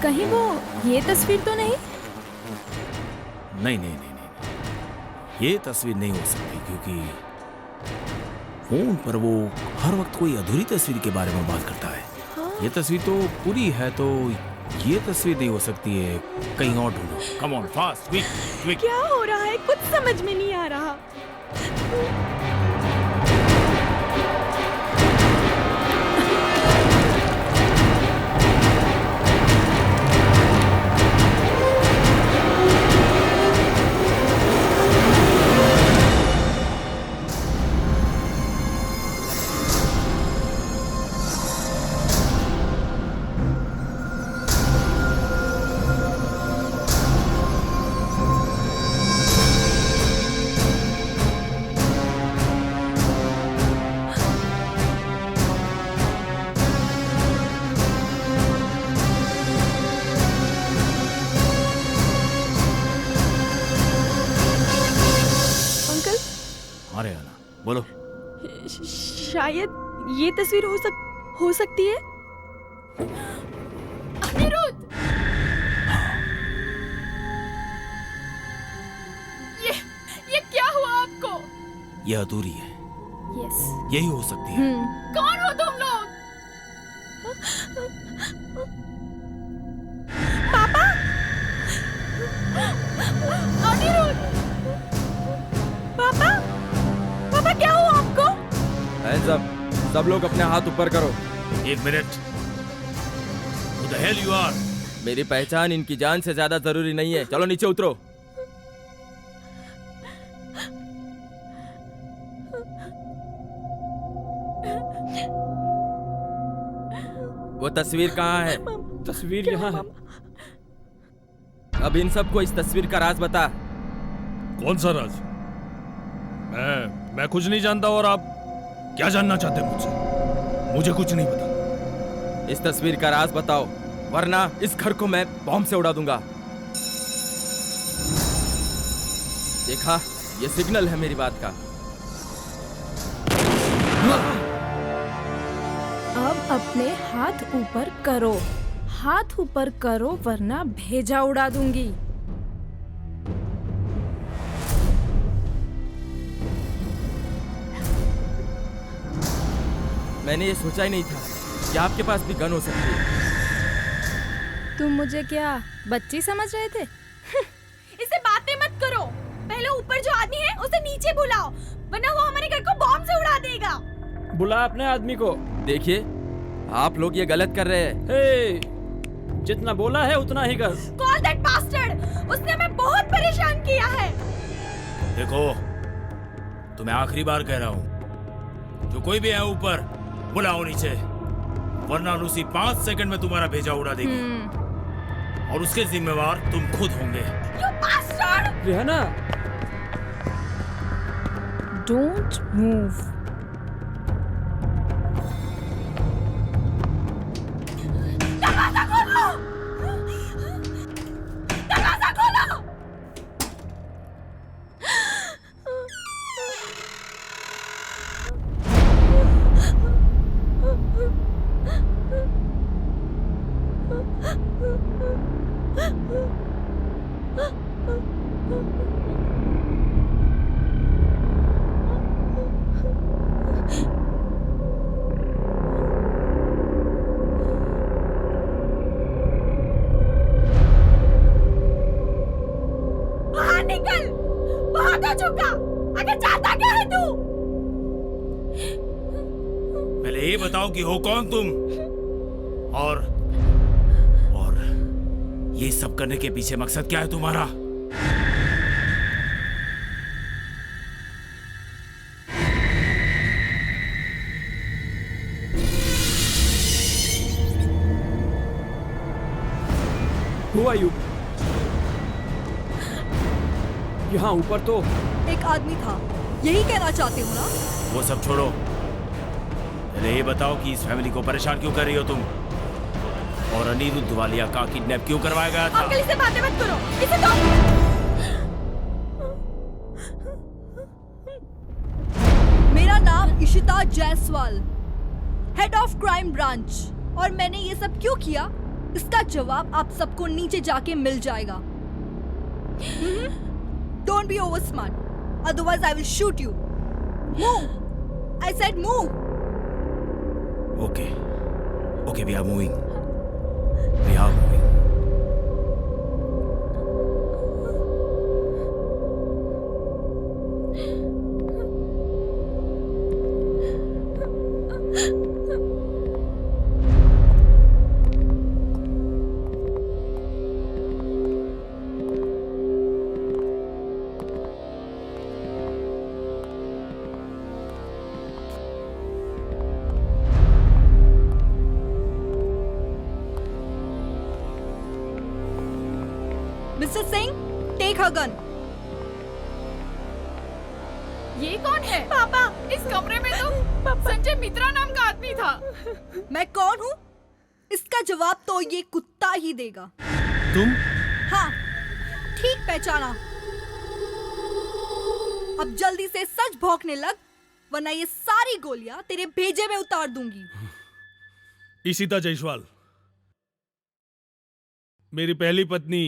कहीं वो ये तस्वीर तो नहीं? नहीं, ये तस्वीर नहीं हो सकती, क्योंकि फोन पर वो हर वक्त कोई अधूरी तस्वीर के बारे में बात करता है। हाँ? ये तस्वीर तो पूरी है, तो ये तस्वीर नहीं हो सकती है। कहीं और ढूंढो। Come on, fast, quick quick. क्या हो रहा है? कुछ समझ में नहीं आ रहा। बोलो। शायद ये तस्वीर हो सकती है। अनिरुद्ध! ये क्या हुआ आपको? ये अधूरी है। यस। यही हो सकती है। कौन हो तुम लोग? पापा! अनिरुद्ध! पापा! पापा क्या हुआ आपको? सब लोग अपने हाथ ऊपर करो। एक minute. Who the hell you are? मेरी पहचान इनकी जान से ज्यादा जरूरी नहीं है। चलो नीचे उतरो। वो तस्वीर कहाँ है? तस्वीर यहाँ है। अब इन सबको इस तस्वीर का राज बता। कौन सा राज? मैं कुछ नहीं जानता, और आप क्या जानना चाहते हैं मुझसे? मुझे कुछ नहीं पता। इस तस्वीर का राज बताओ, वरना इस घर को मैं बॉम्ब से उड़ा दूंगा। देखा, ये सिग्नल है मेरी बात का। अब अपने हाथ ऊपर करो, हाथ ऊपर करो वरना भेजा उड़ा दूंगी। मैंने ये सोचा ही नहीं था कि आपके पास भी गन हो सकती है। तुम मुझे क्या बच्ची समझ रहे थे? इसे बातें मत करो। पहले ऊपर जो आदमी है उसे नीचे बुलाओ, वरना वो हमारे घर को बॉम्ब से उड़ा देगा। बुला अपने आदमी को। देखिए, आप लोग ये गलत कर रहे हैं। हे, जितना बोला है उतना ही कर। Call that bastard! उसने हमें बहुत परेशान किया है। देखो, तुम्हें आखिरी बार कह रहा हूँ, जो कोई भी है ऊपर बुलाओ नीचे, वरना लूसी 5 सेकंड में तुम्हारा भेजा उड़ा देगी। और उसके जिम्मेवार तुम खुद होंगे। You bastard! Rihanna, Don't move. दरवाजा खोलो! दरवाजा खोलो! बाहर निकल! बहुत हो चुका! आगे चाहता क्या है तू? पहले ये बताओ कि हो कौन तुम, और ये सब करने के पीछे मकसद क्या है तुम्हारा? Who are you? यहाँ ऊपर तो एक आदमी था, यही कहना चाहते हो ना? वो सब छोड़ो, पहले ये बताओ कि इस फैमिली को परेशान क्यों कर रही हो तुम, और अनिरुद्ध वालिया का किडनैप क्यों करवाया गया था? अंकल, इसे बातें मत करो, इसे तो। मेरा नाम Ishita Jaiswal, head of crime branch, और मैंने ये सब क्यों किया, इसका जवाब आप सबको नीचे जाके मिल जाएगा। Don't be over smart, otherwise I will shoot you. Move! I said move. Okay, we are moving. We are moving. Mr. Singh, take her gun. ये कौन है? पापा, इस कमरे में तो संजय मित्रा नाम का आदमी था। मैं कौन हूँ? इसका जवाब तो ये कुत्ता ही देगा। तुम? हाँ, ठीक पहचाना। अब जल्दी से सच भौंकने लग, वरना ये सारी गोलियां तेरे भेजे में उतार दूंगी। इशिता जायसवाल, मेरी पहली पत्नी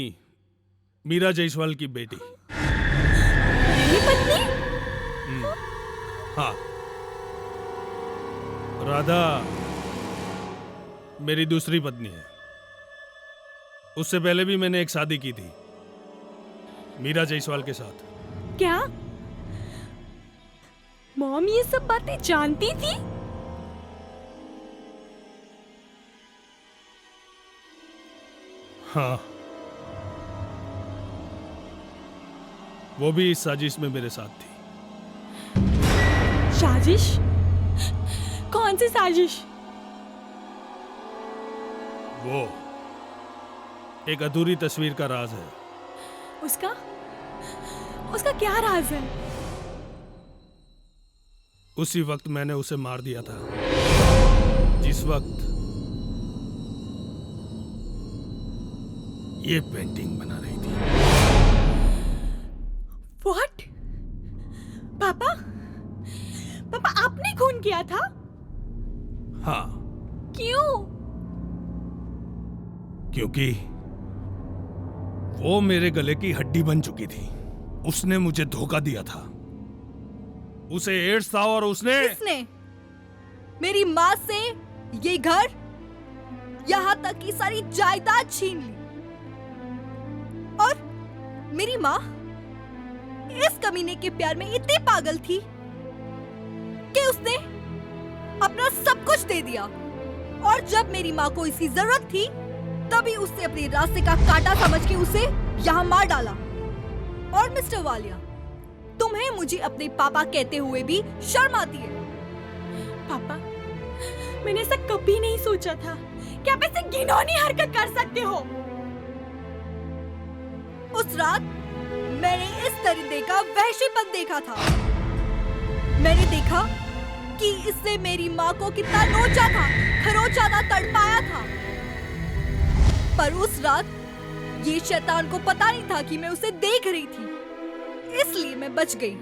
मीरा जायसवाल की बेटी। मेरी पत्नी? हाँ, राधा मेरी दूसरी पत्नी है। उससे पहले भी मैंने एक शादी की थी मीरा जायसवाल के साथ। क्या मॉम ये सब बातें जानती थी? हाँ, वो भी इस साजिश में मेरे साथ थी। साजिश? कौन सी साजिश? वो एक अधूरी तस्वीर का राज है। उसका क्या राज है? उसी वक्त मैंने उसे मार दिया था, जिस वक्त ये पेंटिंग बना रही थी। व्हाट? पापा? पापा आपने खून किया था? हाँ, क्यों? क्योंकि वो मेरे गले की हड्डी बन चुकी थी। उसने मुझे धोखा दिया था। उसे एड्स था और उसने मेरी माँ से ये घर, यहाँ तक कि सारी जायदाद छीन ली। और मेरी माँ इस कमीने के प्यार में इतनी पागल थी कि उसने अपना सब कुछ दे दिया। और जब मेरी माँ को इसकी जरूरत थी, तभी उसने अपने रास्ते का कांटा समझ के उसे यहाँ मार डाला। और मिस्टर वालिया, तुम्हें मुझे अपने पापा कहते हुए भी शर्म आती है। पापा, मैंने ऐसा कभी नहीं सोचा था कि आप ऐसे घिनौनी हरकत कर सकते हो। उस रात मैंने इस दरिंदे का वहशीपन देखा था। मैंने देखा कि इसने मेरी माँ को कितना नोचा था, खरोचा था, तड़पाया था। पर उस रात ये शैतान को पता नहीं था कि मैं उसे देख रही थी, इसलिए मैं बच गई।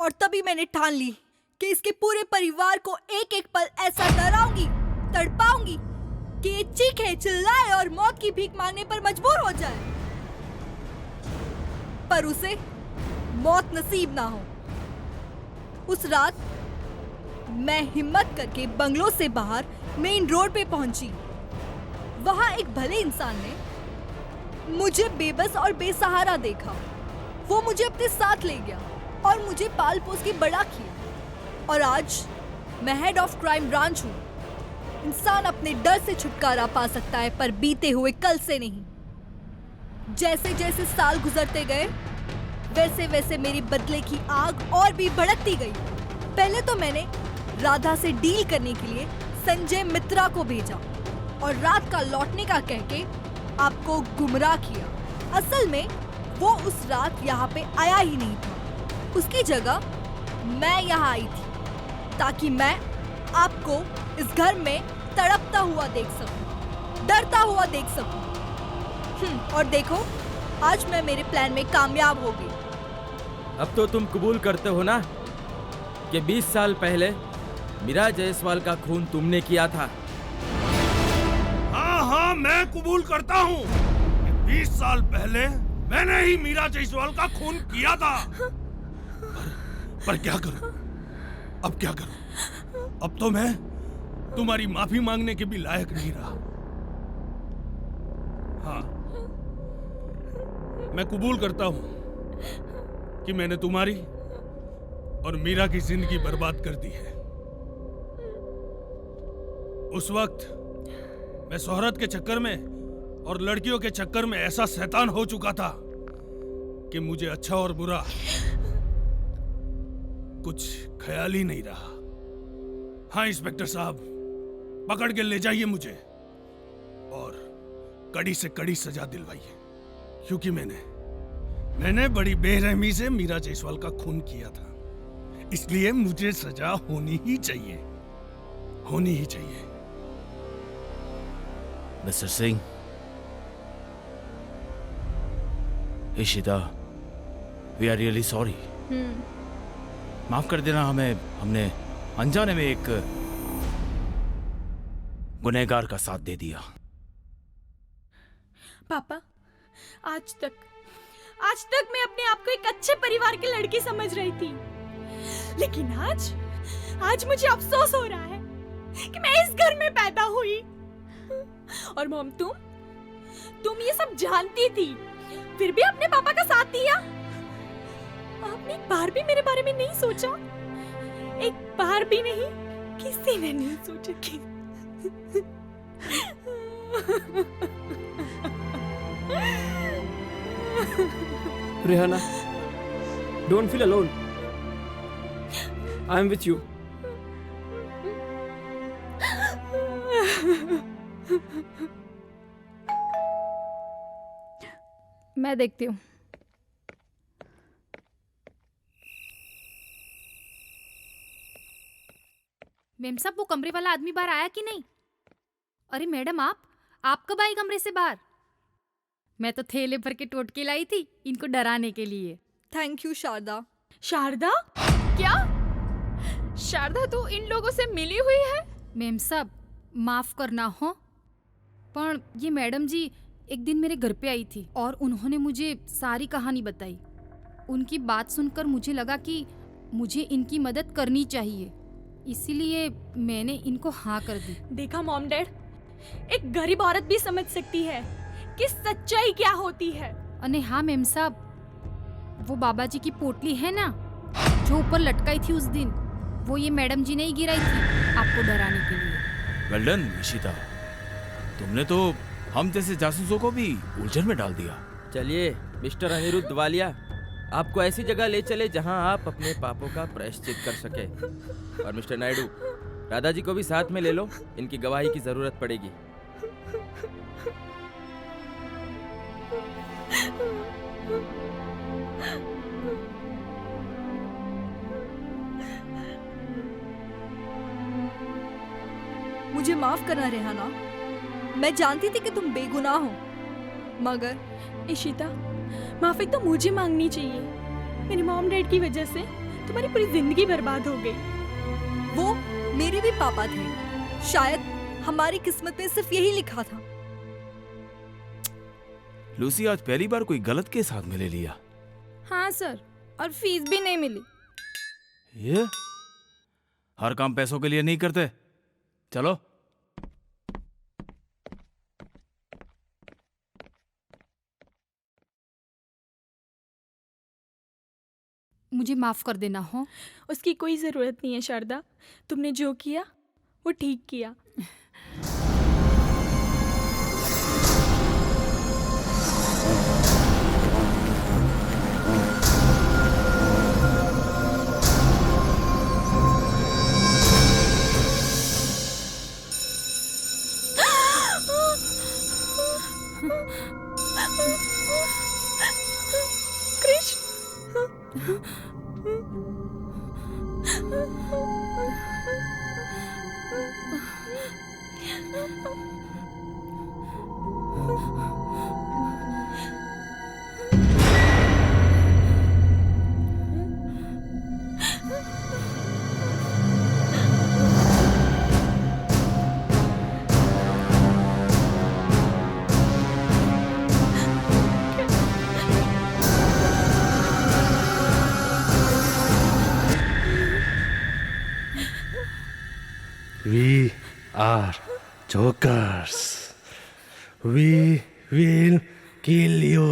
और तभी मैंने ठान ली कि इसके पूरे परिवार को एक एक पल ऐसा डराऊंगी, तड़पाऊंगी कि ये चीखे, चिल्लाए और मौत की भीख मांगने पर मजबूर हो जाए, पर उसे मौत नसीब ना हो। उस रात मैं हिम्मत करके बंगलों से बाहर मेन रोड पे पहुंची। वहां एक भले इंसान ने मुझे बेबस और बेसहारा देखा। वो मुझे अपने साथ ले गया और मुझे पाल पोस के बड़ा किया। और आज मैं हेड ऑफ क्राइम ब्रांच हूँ। इंसान अपने डर से छुटकारा पा सकता है, पर बीते हुए कल से नहीं। जैसे जैसे साल गुजरते गए, वैसे वैसे मेरी बदले की आग और भी भड़कती गई। पहले तो मैंने राधा से डील करने के लिए संजय मित्रा को भेजा और रात का लौटने का कह के आपको गुमराह किया। असल में वो उस रात यहाँ पे आया ही नहीं था। उसकी जगह मैं यहाँ आई थी ताकि मैं आपको इस घर में तड़पता हुआ देख सकूं, डरता हुआ देख सकूं। और देखो, आज मैं मेरे प्लान में कामयाब हो गई। अब तो तुम कबूल करते हो ना कि 20 साल पहले मीरा जायसवाल का खून तुमने किया था? हाँ हाँ, मैं कबूल करता हूँ। 20 साल पहले मैंने ही मीरा जायसवाल का खून किया था। पर क्या करूं? अब क्या करूं? अब तो मैं तुम्हारी माफी मांगने के भी लायक नहीं रहा। हाँ, मैं कबूल करता हूं कि मैंने तुम्हारी और मीरा की जिंदगी बर्बाद कर दी है। उस वक्त मैं शोहरत के चक्कर में और लड़कियों के चक्कर में ऐसा शैतान हो चुका था कि मुझे अच्छा और बुरा कुछ ख्याल ही नहीं रहा। हाँ इंस्पेक्टर साहब, पकड़ के ले जाइए मुझे और कड़ी से कड़ी सजा दिलवाइए, क्योंकि मैंने बड़ी बेरहमी से मीरा जायसवाल का खून किया था। इसलिए मुझे सजा होनी ही चाहिए, होनी ही चाहिए। Mister Singh, Ishita, we are really sorry. माफ कर देना हमें, हमने अनजाने में एक गुनहगार का साथ दे दिया। पापा, आज तक मैं अपने आप को एक अच्छे परिवार की लड़की समझ रही थी, लेकिन आज मुझे अफसोस हो रहा है कि मैं इस घर में पैदा हुई। और मॉम, तुम ये सब जानती थी, फिर भी अपने पापा का साथ दिया। आपने एक बार भी मेरे बारे में नहीं सोचा, एक बार भी नहीं, किसी ने नहीं सोचा कि Rihanna, don't feel alone. I am with you. मैं देखती हूँ। मेम साहब वो कमरे वाला आदमी बाहर आया कि नहीं? अरे मैडम आप कब आई कमरे से बाहर? मैं तो थैले भर के टोटके लाई थी इनको डराने के लिए। Thank you Sharda. शारदा? क्या? शारदा तो इन लोगों से मिली हुई है? मेम साहब माफ करना हो, पर ये मैडम जी एक दिन मेरे घर पे आई थी और उन्होंने मुझे सारी कहानी बताई। उनकी बात सुनकर मुझे लगा कि मुझे इनकी मदद करनी चाहिए, इसीलिए मैंने इनको हाँ कर दी। देखा मॉम डैड, एक गरीब औरत भी समझ सकती है कि सच्चाई क्या होती है। अने हाँ मेम साहब, वो बाबा जी की पोटली है ना जो ऊपर लटकाई थी उस दिन, वो ये मैडम जी ने ही गिराई थी आपको डराने के लिए। वेल डन इशिता, तुमने तो हम जैसे जासूसों को भी उलझन में डाल दिया। चलिए मिस्टर अनिरुद्ध वालिया, आपको ऐसी जगह ले चले जहां आप अपने पापों का प्रायश्चित कर सके। और मिस्टर नायडू, राधा जी को भी साथ में ले लो, इनकी गवाही की जरूरत पड़ेगी। मुझे माफ करना रेहाना, मैं जानती थी कि तुम बेगुनाह हो, मगर इशिता माफी तो मुझे मांगनी चाहिए। मेरे मॉम डैड की वजह से तुम्हारी पूरी जिंदगी बर्बाद हो गई। वो मेरे भी पापा थे, शायद हमारी किस्मत में सिर्फ यही लिखा था। लूसी आज पहली बार कोई गलत के साथ में ले लिया। हाँ सर, और फीस भी नहीं मिली। ये हर काम पैसों के लिए नहीं करते। चलो मुझे माफ कर देना हो। उसकी कोई जरूरत नहीं है शारदा, तुमने जो किया वो ठीक किया। We are jokers. We will kill you.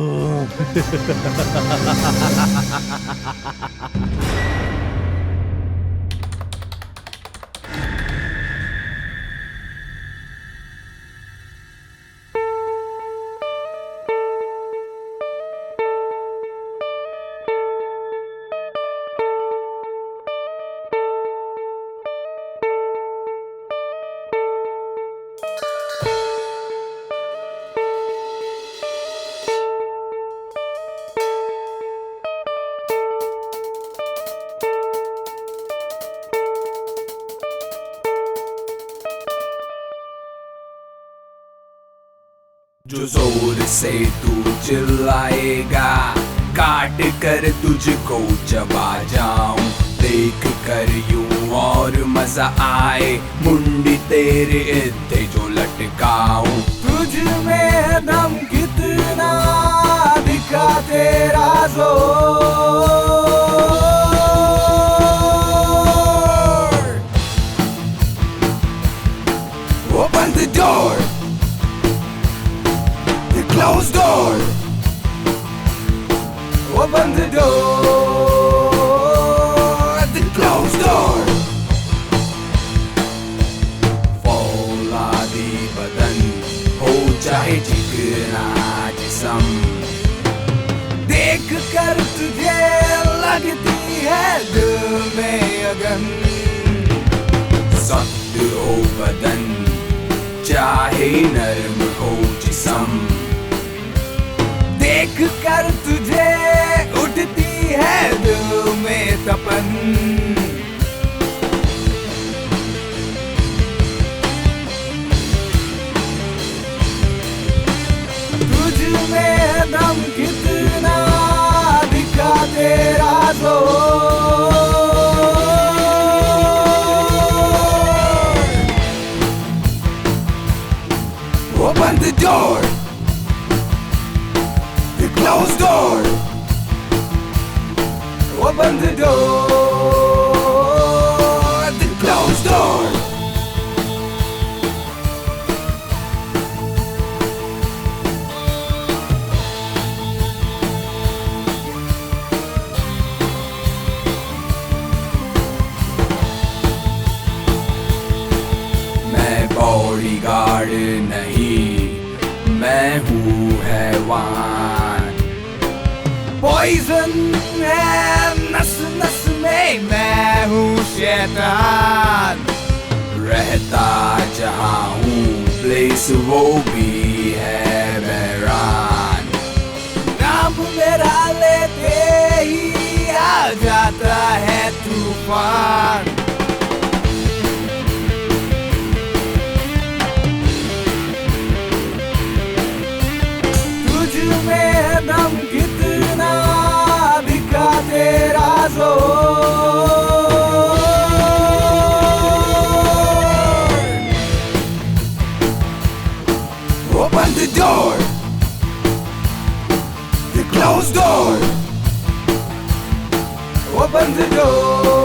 जो जोर से तू चिल्लाएगा, काट कर तुझको चबा जाऊं। देख कर यूं और मजा आए, मुंडी तेरे इत्ते जो लटकाऊं। तुझ में दम कितना दिखा तेरा जोर। Open the door, the closed door. Open the door, the closed door. फौलादी बदन हो चाहे चिकना जिस्म, देख कर तुझे लगती है दिल में अगन। सख्त हो बदन चाहे नरम हो जिस्म, देख कर तुझे उठती है दिल में तपन। Open the door, the closed door. Open the door, the closed door. मैं बॉडीगार्ड नहीं, मैं हूँ हैवान। पॉइजन है नस नस में, मैं हूँ शैतान। रहता जहाँ हूँ प्लेस वो भी है बहरान। नाम मेरा लेते ही आ जाता है तूफान। में दम कितना दिखा तेरा जोर। Open the door, the closed door. Open the door.